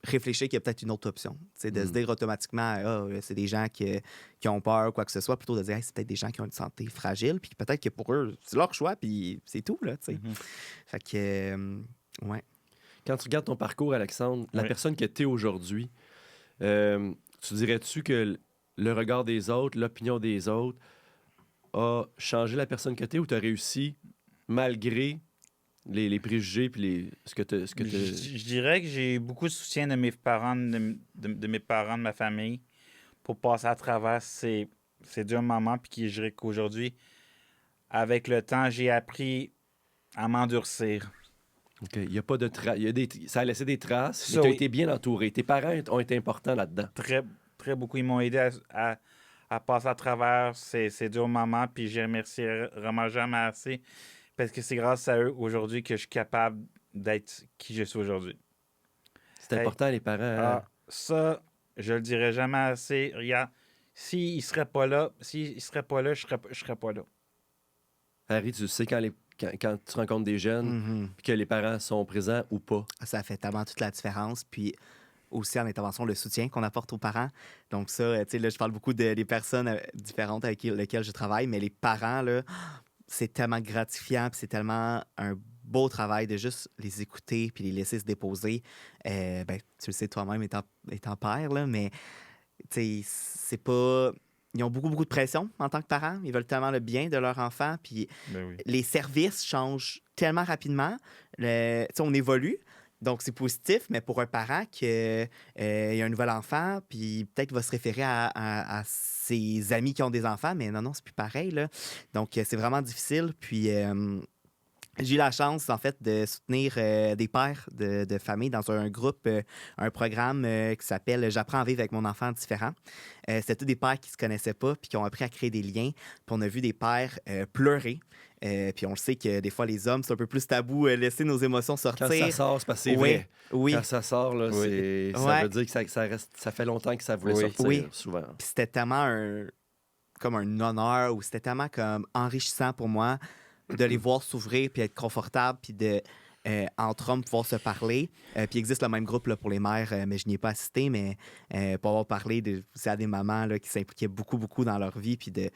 réfléchir qu'il y a peut-être une autre option. De se dire automatiquement, c'est des gens qui ont peur ou quoi que ce soit, plutôt de dire, c'est peut-être des gens qui ont une santé fragile, puis peut-être que pour eux, c'est leur choix, puis c'est tout. Là, Fait que, ouais. Quand tu regardes ton parcours, Alexandre, la personne que tu es aujourd'hui, tu dirais-tu que le regard des autres, l'opinion des autres a changé la personne que tu es ou tu as réussi malgré les préjugés puis ce que tu Je dirais que j'ai beaucoup de soutien de mes parents, de mes parents, de ma famille, pour passer à travers ces c'est dur un moment, puis je dirais qu'aujourd'hui, avec le temps, j'ai appris à m'endurcir. OK. Il y a pas de ça a laissé des traces, mais Ça, tu as oui. été bien entouré. Tes parents ont été importants là-dedans. Très, très beaucoup. Ils m'ont aidé à passer à travers ces durs moments, puis je les remercierai vraiment jamais assez, parce que c'est grâce à eux aujourd'hui que je suis capable d'être qui je suis aujourd'hui. C'est important, les parents. Hein? Ça, je le dirai jamais assez. Regarde, s'ils ne seraient pas là, je serais pas là. Harry, tu sais quand tu rencontres des jeunes, puis que les parents sont présents ou pas. Ça fait tellement toute la différence. Puis aussi en intervention, le soutien qu'on apporte aux parents. Donc ça, tu sais, là, je parle beaucoup des personnes différentes avec lesquelles je travaille, mais les parents, là, c'est tellement gratifiant, puis c'est tellement un beau travail de juste les écouter puis les laisser se déposer. Ben, tu le sais toi-même étant père, là, mais tu sais, c'est pas... Ils ont beaucoup de pression en tant que parents. Ils veulent tellement le bien de leur enfant. Puis Ben oui. les services changent tellement rapidement. Tu sais, on évolue. Donc, c'est positif, mais pour un parent qui a un nouvel enfant, puis peut-être va se référer à ses amis qui ont des enfants, mais non, c'est plus pareil, là. Donc, c'est vraiment difficile. Puis, j'ai eu la chance, en fait, de soutenir des pères de famille dans un groupe, un programme qui s'appelle J'apprends à vivre avec mon enfant différent. C'était tous des pères qui ne se connaissaient pas puis qui ont appris à créer des liens. Puis on a vu des pères pleurer. Puis on le sait que des fois, les hommes, c'est un peu plus tabou, laisser nos émotions sortir. Quand ça sort, c'est parce que c'est Oui, vrai. oui. Quand ça sort, là, Oui. ça Ouais. veut dire que ça reste, ça fait longtemps que ça voulait Oui. sortir, Oui. souvent. Puis c'était tellement comme un honneur ou c'était tellement comme enrichissant pour moi de les voir s'ouvrir puis être confortables puis de entre hommes pouvoir se parler. Puis il existe le même groupe là, pour les mères, mais je n'y ai pas assisté, mais pour avoir parlé aussi à des mamans là, qui s'impliquaient beaucoup dans leur vie puis de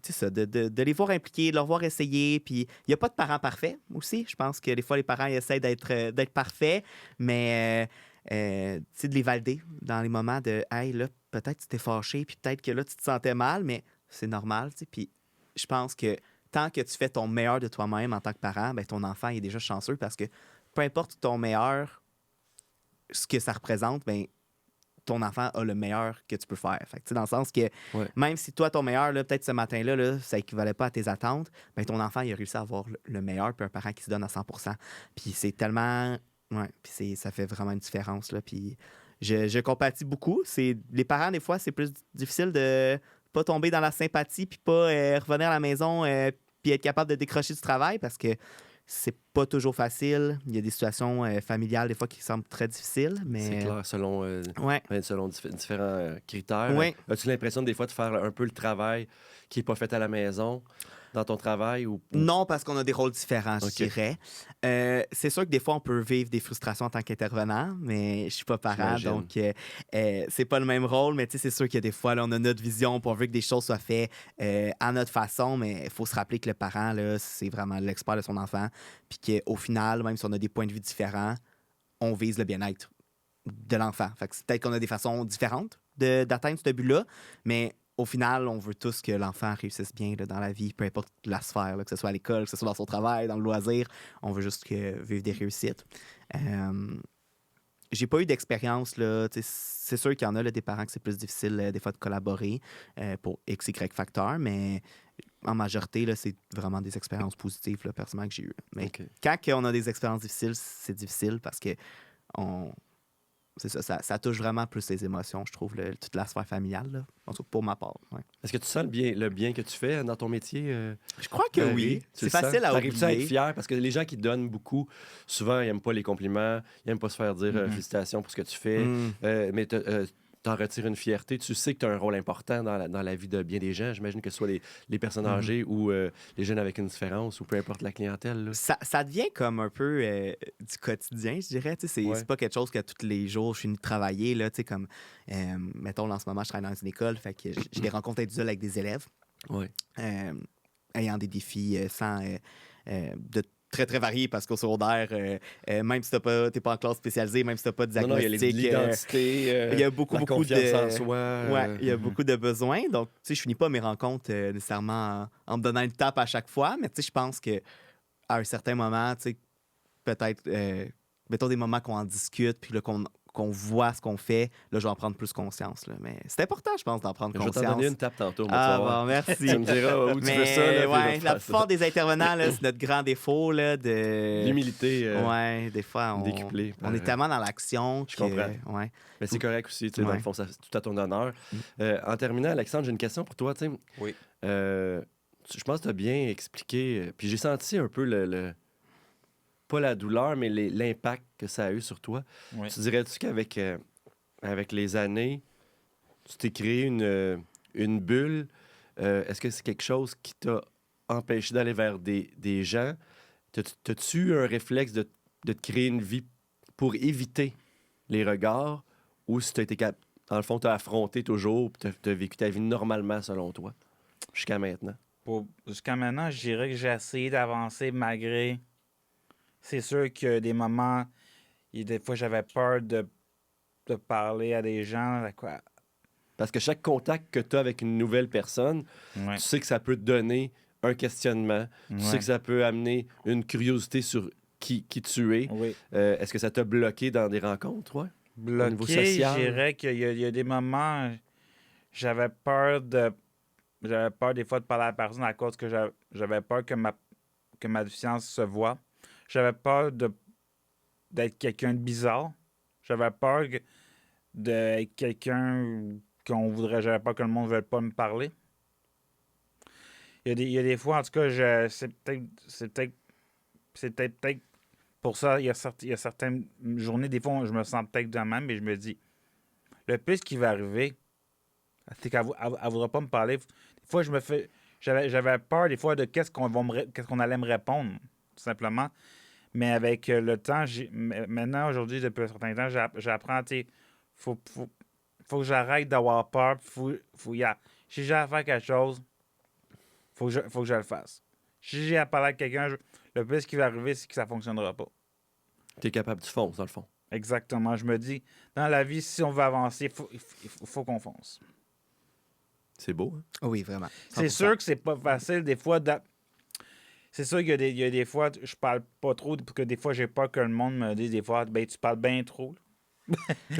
tu sais ça, de les voir impliqués, de leur voir essayer. Puis il n'y a pas de parents parfaits aussi. Je pense que des fois, les parents ils essaient d'être parfaits, mais tu sais, de les valider dans les moments de hey, là, peut-être tu t'es fâché, puis peut-être que là, tu te sentais mal, mais c'est normal. Tu sais. Puis je pense que tant que tu fais ton meilleur de toi-même en tant que parent, ben, ton enfant il est déjà chanceux parce que peu importe ton meilleur, ce que ça représente, ben, ton enfant a le meilleur que tu peux faire. Fait que, tu sais, dans le sens que Ouais. même si toi, ton meilleur, là, peut-être ce matin-là, là, ça équivalait pas à tes attentes, ben, ton enfant, il a réussi à avoir le meilleur, puis un parent qui se donne à 100%. Puis c'est tellement... Ouais, puis ça fait vraiment une différence, là. Puis je compatis beaucoup. Les parents, des fois, c'est plus difficile de pas tomber dans la sympathie, puis pas revenir à la maison, puis être capable de décrocher du travail, parce que c'est pas toujours facile. Il y a des situations familiales, des fois, qui semblent très difficiles, mais... C'est clair, selon, Ouais. selon différents critères. Ouais. As-tu l'impression des fois de faire un peu le travail qui n'est pas fait à la maison dans ton travail? Ou... Non, parce qu'on a des rôles différents, Ok. je dirais. C'est sûr que des fois, on peut vivre des frustrations en tant qu'intervenant, mais je suis pas parent, J'imagine. donc c'est pas le même rôle. Mais tu sais, c'est sûr qu'il y a des fois, là, on a notre vision, puis on veut que des choses soient faites à notre façon, mais il faut se rappeler que le parent, là, c'est vraiment l'expert de son enfant, puis qu'au final, même si on a des points de vue différents, on vise le bien-être de l'enfant. Fait que c'est peut-être qu'on a des façons différentes d'atteindre ce but-là, mais au final, on veut tous que l'enfant réussisse bien là, dans la vie, peu importe la sphère, là, que ce soit à l'école, que ce soit dans son travail, dans le loisir. On veut juste vivre des réussites. J'ai pas eu d'expérience, là. C'est sûr qu'il y en a là, des parents que c'est plus difficile des fois de collaborer pour X, Y facteurs, mais en majorité, là, c'est vraiment des expériences positives, là, personnellement, que j'ai eues. Mais OK. quand on a des expériences difficiles, c'est difficile parce que c'est ça touche vraiment plus les émotions, je trouve, toute la sphère familiale, là. En tout cas, pour ma part. Ouais. Est-ce que tu sens le bien que tu fais dans ton métier? Je crois que Harry? oui. Tu C'est le sens? facile à T'arrives-tu à être oublier. fier? Parce que les gens qui donnent beaucoup, souvent, ils n'aiment pas les compliments, ils n'aiment pas se faire dire félicitations pour ce que tu fais, Mm. mais t'en retires une fierté. Tu sais que tu as un rôle important dans la vie de bien des gens. J'imagine que ce soit les personnes âgées ou les jeunes avec une différence ou peu importe la clientèle. Là. Ça devient comme un peu du quotidien, je dirais. Tu sais, Ouais. c'est pas quelque chose que tous les jours, je finis de travailler. Là, tu sais, comme, mettons, là, en ce moment, je travaille dans une école, fait que j'ai des rencontres individuelles avec des élèves Ouais. ayant des défis de très, très variés parce qu'au secondaire, même si t'es pas en classe spécialisée, même si t'as pas de Non, il y a diagnostic, l'identité, il y a beaucoup la de... confiance en soi. Ouais, il y a beaucoup de besoins. Donc, tu sais, je finis pas mes rencontres nécessairement en me donnant une tape à chaque fois, mais tu sais, je pense que à un certain moment, tu sais, peut-être, mettons des moments qu'on en discute, puis là, qu'on qu'on voit ce qu'on fait, là, je vais en prendre plus conscience. Là. Mais c'est important, je pense, d'en prendre Je vais conscience. t'en donner une tape tantôt. Moi, tu vas Ah, voir. bon, merci. Tu me diras où tu veux ça. Là, puis je vais ouais, te la faire ça. plupart des intervenants, là, c'est notre grand défaut là, de... L'humilité Ouais, des fois, décuplée. on est tellement dans l'action que... Je comprends. Ouais. Mais c'est correct aussi, tu sais, dans Ouais. le fond, c'est tout à ton honneur. En terminant, Alexandre, j'ai une question pour toi. Tu sais. Oui. Je pense que tu as bien expliqué, puis j'ai senti un peu pas la douleur, mais l'impact que ça a eu sur toi. Oui. Tu dirais-tu qu'avec avec les années, tu t'es créé une bulle? Est-ce que c'est quelque chose qui t'a empêché d'aller vers des gens? T'as-tu eu un réflexe de te créer une vie pour éviter les regards? Ou si dans le fond, tu as affronté toujours et tu as vécu ta vie normalement selon toi, jusqu'à maintenant? Jusqu'à maintenant, je dirais que j'ai essayé d'avancer malgré... C'est sûr qu'il y a des moments... Des fois, j'avais peur de parler à des gens. Quoi. Parce que chaque contact que tu as avec une nouvelle personne, Ouais. tu sais que ça peut te donner un questionnement. Tu sais que ça peut amener une curiosité sur qui tu es. Oui. Est-ce que ça t'a bloqué dans des rencontres, ouais? Au niveau Bloqué, je social? dirais qu'il y a des moments... J'avais peur des fois de parler à la personne à cause que j'avais peur que ma déficience se voie. J'avais peur d'être quelqu'un de bizarre. J'avais peur d'être quelqu'un qu'on voudrait. J'avais peur que le monde ne veuille pas me parler. Il y a des fois, en tout cas, c'est peut-être pour ça, il y a certaines journées, des fois, je me sens peut-être de même, mais je me dis, le plus qui va arriver, c'est qu'elle ne voudra pas me parler. Des fois, j'avais peur, des fois, de qu'est-ce qu'on allait me répondre, tout simplement. Mais avec le temps, maintenant, aujourd'hui, depuis un certain temps, j'apprends, tu sais, faut que j'arrête d'avoir peur. Si j'ai à faire quelque chose, faut que je le fasse. Si j'ai à parler à quelqu'un, le plus qui va arriver, c'est que ça ne fonctionnera pas. Tu es capable, tu fonces, dans le fond. Exactement. Je me dis, dans la vie, si on veut avancer, il faut qu'on fonce. C'est beau, hein? Oui, vraiment. C'est 100%. sûr que c'est pas facile, des fois, c'est sûr qu'il y a des fois, je parle pas trop, parce que des fois, j'ai peur que le monde me dise des fois, ben, tu parles bien trop.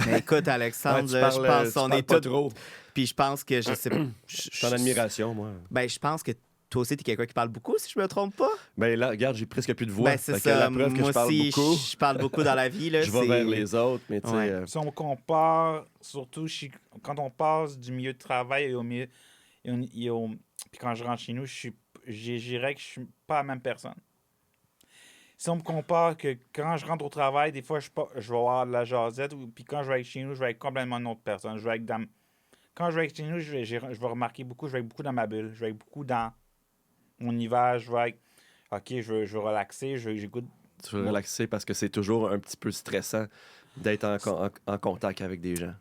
Mais écoute, Alexandre, Ouais, je pense on est pas tous... trop. Puis je pense que, je sais pas... Je suis en admiration, moi. Ben, je pense que toi aussi, t'es quelqu'un qui parle beaucoup, si je me trompe pas. Ben là, regarde, j'ai presque plus de voix. Ben, c'est Fait que ça. la preuve que Moi je parle aussi, beaucoup, je parle beaucoup dans la vie. Là, je vais vers les autres, mais tu sais... Ouais. Si on compare, surtout quand on passe du milieu de travail au milieu. Puis quand je rentre chez nous, je dirais que je suis pas la même personne. Si on me compare que quand je rentre au travail, des fois, je vais avoir de la jasette, puis quand je vais être chez nous, je vais être complètement une autre personne. Quand je vais être chez nous, je vais remarquer beaucoup, je vais être beaucoup dans ma bulle, je vais être beaucoup dans mon univers, je vais être, OK, je veux relaxer, j'écoute. Tu veux relaxer parce que c'est toujours un petit peu stressant d'être en contact avec des gens.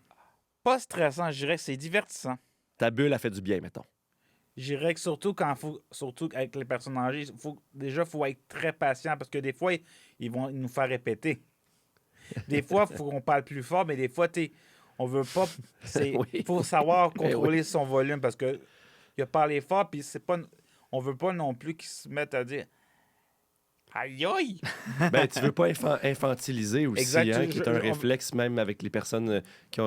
Pas stressant, je dirais que c'est divertissant. Ta bulle a fait du bien, mettons. Je dirais que surtout avec les personnes âgées, il faut être très patient parce que des fois, ils vont nous faire répéter. Des fois, il faut qu'on parle plus fort, mais des fois, on veut pas. Il faut savoir contrôler son volume parce que il a parlé fort, puis c'est pas. On veut pas non plus qu'ils se mettent à dire aïe aïe! Ben, tu veux pas infantiliser aussi, Exact, hein, qui est un réflexe même avec les personnes qui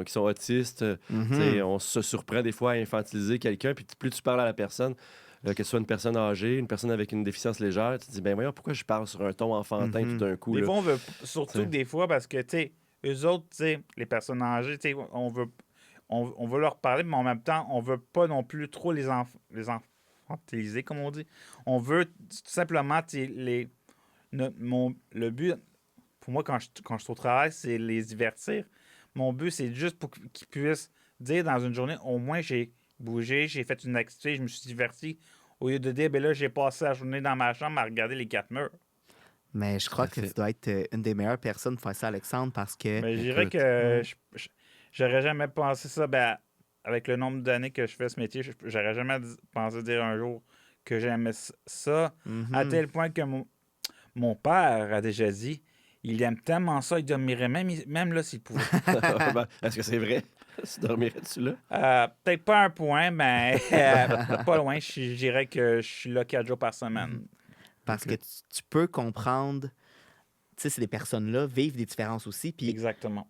sont autistes. Tu sais, on se surprend des fois à infantiliser quelqu'un, puis plus tu parles à la personne, que ce soit une personne âgée, une personne avec une déficience légère, tu te dis, ben voyons, pourquoi je parle sur un ton enfantin tout d'un coup? Des Là? fois, on veut, surtout des fois, parce que, tu sais, eux autres, tu sais, les personnes âgées, tu sais, on veut leur parler, mais en même temps, on veut pas non plus trop les infantiliser, comme on dit. On veut tout simplement, tu sais, le but, pour moi, quand je suis au travail, c'est les divertir. Mon but, c'est juste pour qu'ils puissent dire dans une journée, au moins, j'ai bougé, j'ai fait une activité, je me suis diverti, au lieu de dire, ben là, j'ai passé la journée dans ma chambre à regarder les 4 murs. Mais je crois que tu dois être une des meilleures personnes pour faire ça, Alexandre, parce que... Mais je dirais que j'aurais jamais pensé ça, ben, avec le nombre d'années que je fais ce métier, j'aurais jamais pensé dire un jour que j'aimais ça, à tel point que mon père a déjà dit, il aime tellement ça, il dormirait même là s'il pouvait. Ben, est-ce que c'est vrai? Tu dormirais-tu là? Peut-être pas un point, mais pas loin. Je dirais que je suis là 4 jours par semaine. Parce que tu peux comprendre, tu sais, ces personnes-là vivent des différences aussi. Puis Exactement.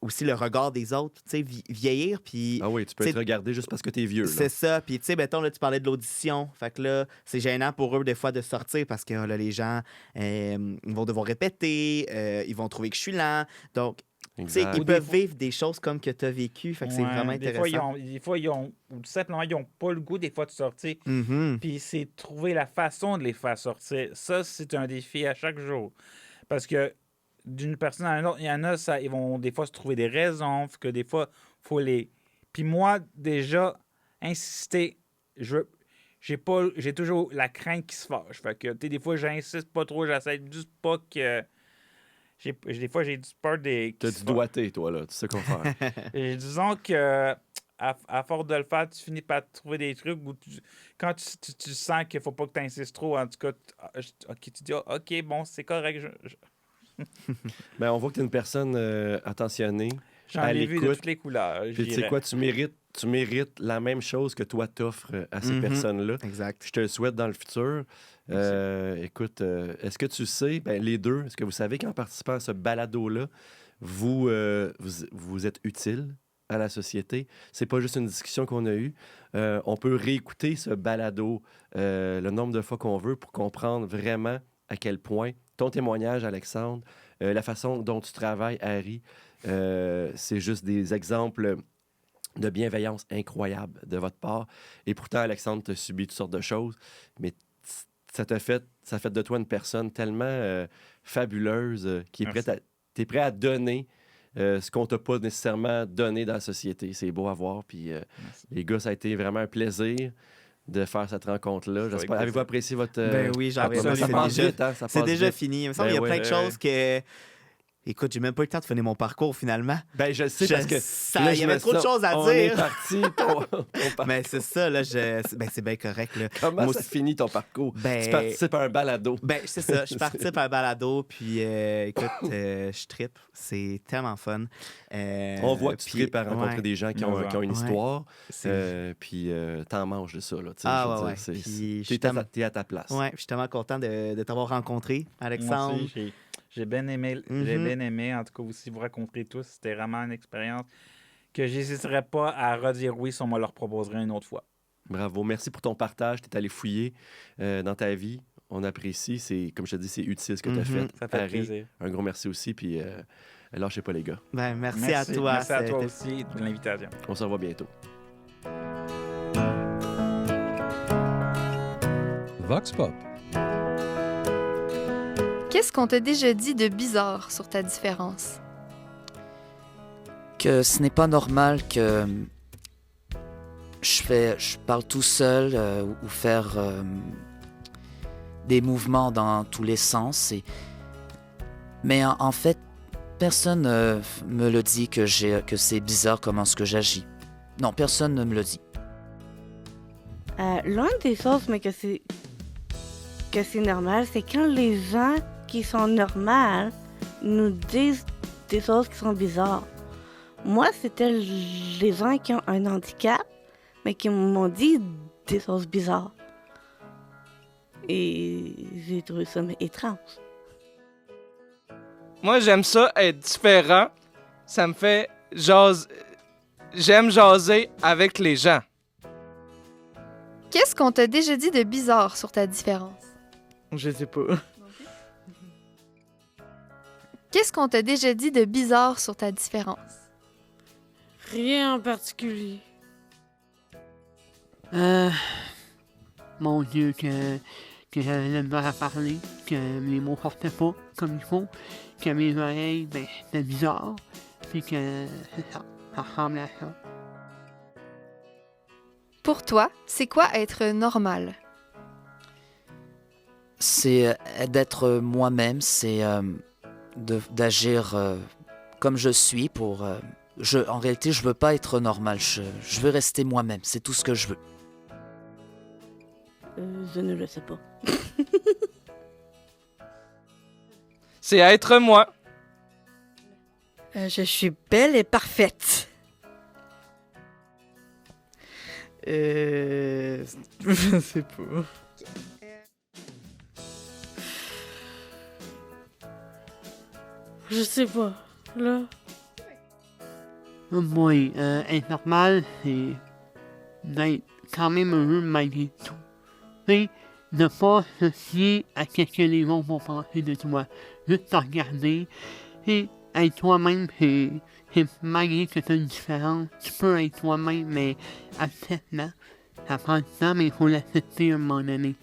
aussi le regard des autres, tu sais, vieillir, puis... Ah oui, tu peux t'sais, être regardé juste parce que t'es vieux. Là. C'est ça. Puis, tu sais, mettons, là, tu parlais de l'audition. Fait que là, c'est gênant pour eux, des fois, de sortir parce que là, les gens ils vont devoir répéter, ils vont trouver que je suis lent. Donc, tu sais, Exact. ils peuvent vivre des choses comme que tu as vécu. Fait que c'est vraiment intéressant. Des fois, ou tout simplement, ils n'ont pas le goût, des fois, de sortir. Mhm. Puis c'est trouver la façon de les faire sortir. Ça, c'est un défi à chaque jour. Parce que d'une personne à une autre, il y en a, ils vont des fois se trouver des raisons, que des fois, il faut les... Puis moi, déjà, insister, j'ai toujours la crainte qui se fâche. Fait que, tu sais, des fois, j'insiste pas trop, j'essaie juste pas que... Des fois, j'ai du peur des... T'as du doigté, toi, là. Tu sais quoi faire. Et disons que à force de le faire, tu finis par trouver des trucs où quand tu sens qu'il faut pas que tu insistes trop, en tout cas, tu dis ah, OK, bon, c'est correct. Ben, on voit que tu es une personne attentionnée, J'en à ai vu de l'écoute. toutes les couleurs. Puis tu sais quoi, tu mérites la même chose que toi t'offres à ces Mhm. personnes-là. Exact. Je te le souhaite dans le futur. Écoute, est-ce que tu sais, ben, les deux, est-ce que vous savez qu'en participant à ce balado-là, vous êtes utile à la société? C'est pas juste une discussion qu'on a eue. On peut réécouter ce balado le nombre de fois qu'on veut pour comprendre vraiment à quel point ton témoignage, Alexandre, la façon dont tu travailles, Harry, c'est juste des exemples de bienveillance incroyable de votre part. Et pourtant, Alexandre, tu as subi toutes sortes de choses, mais ça fait de toi une personne tellement fabuleuse qui est t'es prêt à donner ce qu'on t'a pas nécessairement donné dans la société. C'est beau à voir. Puis, les gars, ça a été vraiment un plaisir de faire cette rencontre-là. J'espère. Avez-vous apprécié votre... Ben oui, j'en absolument. Ça passe déjà, vite, hein? Ça c'est passe déjà vite. fini. Il me semble Ben qu'il y a ouais. plein de choses que... Écoute, j'ai même pas eu le temps de finir mon parcours, finalement. Ben, je sais, parce que... Il y avait trop de choses à on est dire. parti. Mais c'est ça, là, ben, c'est bien correct. Là. Comment Moi ça aussi- finit ton parcours? Ben- Tu participes à un balado. Ben, c'est ça. Je participe à un balado, puis écoute, je trippe. C'est tellement fun. On voit que tu puis, tripes à rencontrer ouais, des gens qui ont une Ouais. histoire, c'est- puis t'en manges de ça. Là, tu sais, Ah, je veux ouais, dire, ouais. c'est- Puis, je t'es suis tellement- t'es à ta place. Ouais, je suis tellement content de t'avoir rencontré, Moi Alexandre. aussi, j'ai bien aimé. J'ai bien aimé. En tout cas, aussi, vous rencontrer tous. C'était vraiment une expérience que j'hésiterais pas à redire oui si on me le proposerait une autre fois. Bravo. Merci pour ton partage. Tu es allé fouiller dans ta vie. On apprécie. C'est, comme je te dis, c'est utile ce que tu as fait. Ça fait Harry, plaisir. un gros merci aussi. Puis lâchez pas, les gars. Ben, merci à toi. Merci à toi C'était- aussi de l'invitation. On se revoit bientôt. Vox Pop. Qu'est-ce qu'on t'a déjà dit de bizarre sur ta différence? Que ce n'est pas normal que je parle tout seul ou faire des mouvements dans tous les sens. Mais en fait, personne me le dit que c'est bizarre comment ce que j'agis. Non, personne ne me le dit. L'une des choses, mais que c'est normal, c'est quand les gens qui sont normales nous disent des choses qui sont bizarres. Moi, c'était les gens qui ont un handicap, mais qui m'ont dit des choses bizarres. Et j'ai trouvé ça étrange. Moi, j'aime ça être différent. Ça me fait jaser. J'aime jaser avec les gens. Qu'est-ce qu'on t'a déjà dit de bizarre sur ta différence? Je sais pas. Qu'est-ce qu'on t'a déjà dit de bizarre sur ta différence? Rien en particulier. Mon Dieu, que j'avais de la misère à parler, que mes mots sortaient pas comme il faut, que mes oreilles, ben, c'était bizarre, puis que ça ressemblait à ça. Pour toi, c'est quoi être normal? C'est d'être moi-même, c'est d'agir comme je suis pour... en réalité, je veux pas être normal, je veux rester moi-même, c'est tout ce que je veux. Je ne le sais pas. C'est être moi. Je suis belle et parfaite. Je sais pas. Je sais pas. Là. Oh boy, être normal, c'est d'être quand même heureux malgré tout. Tu sais, ne pas se fier à ce que les gens vont penser de toi. Juste te regarder et être toi-même, c'est malgré que tu as une différence, tu peux être toi-même, mais accepte-la. Ça prend du temps, mais il faut l'accepter à un moment donné.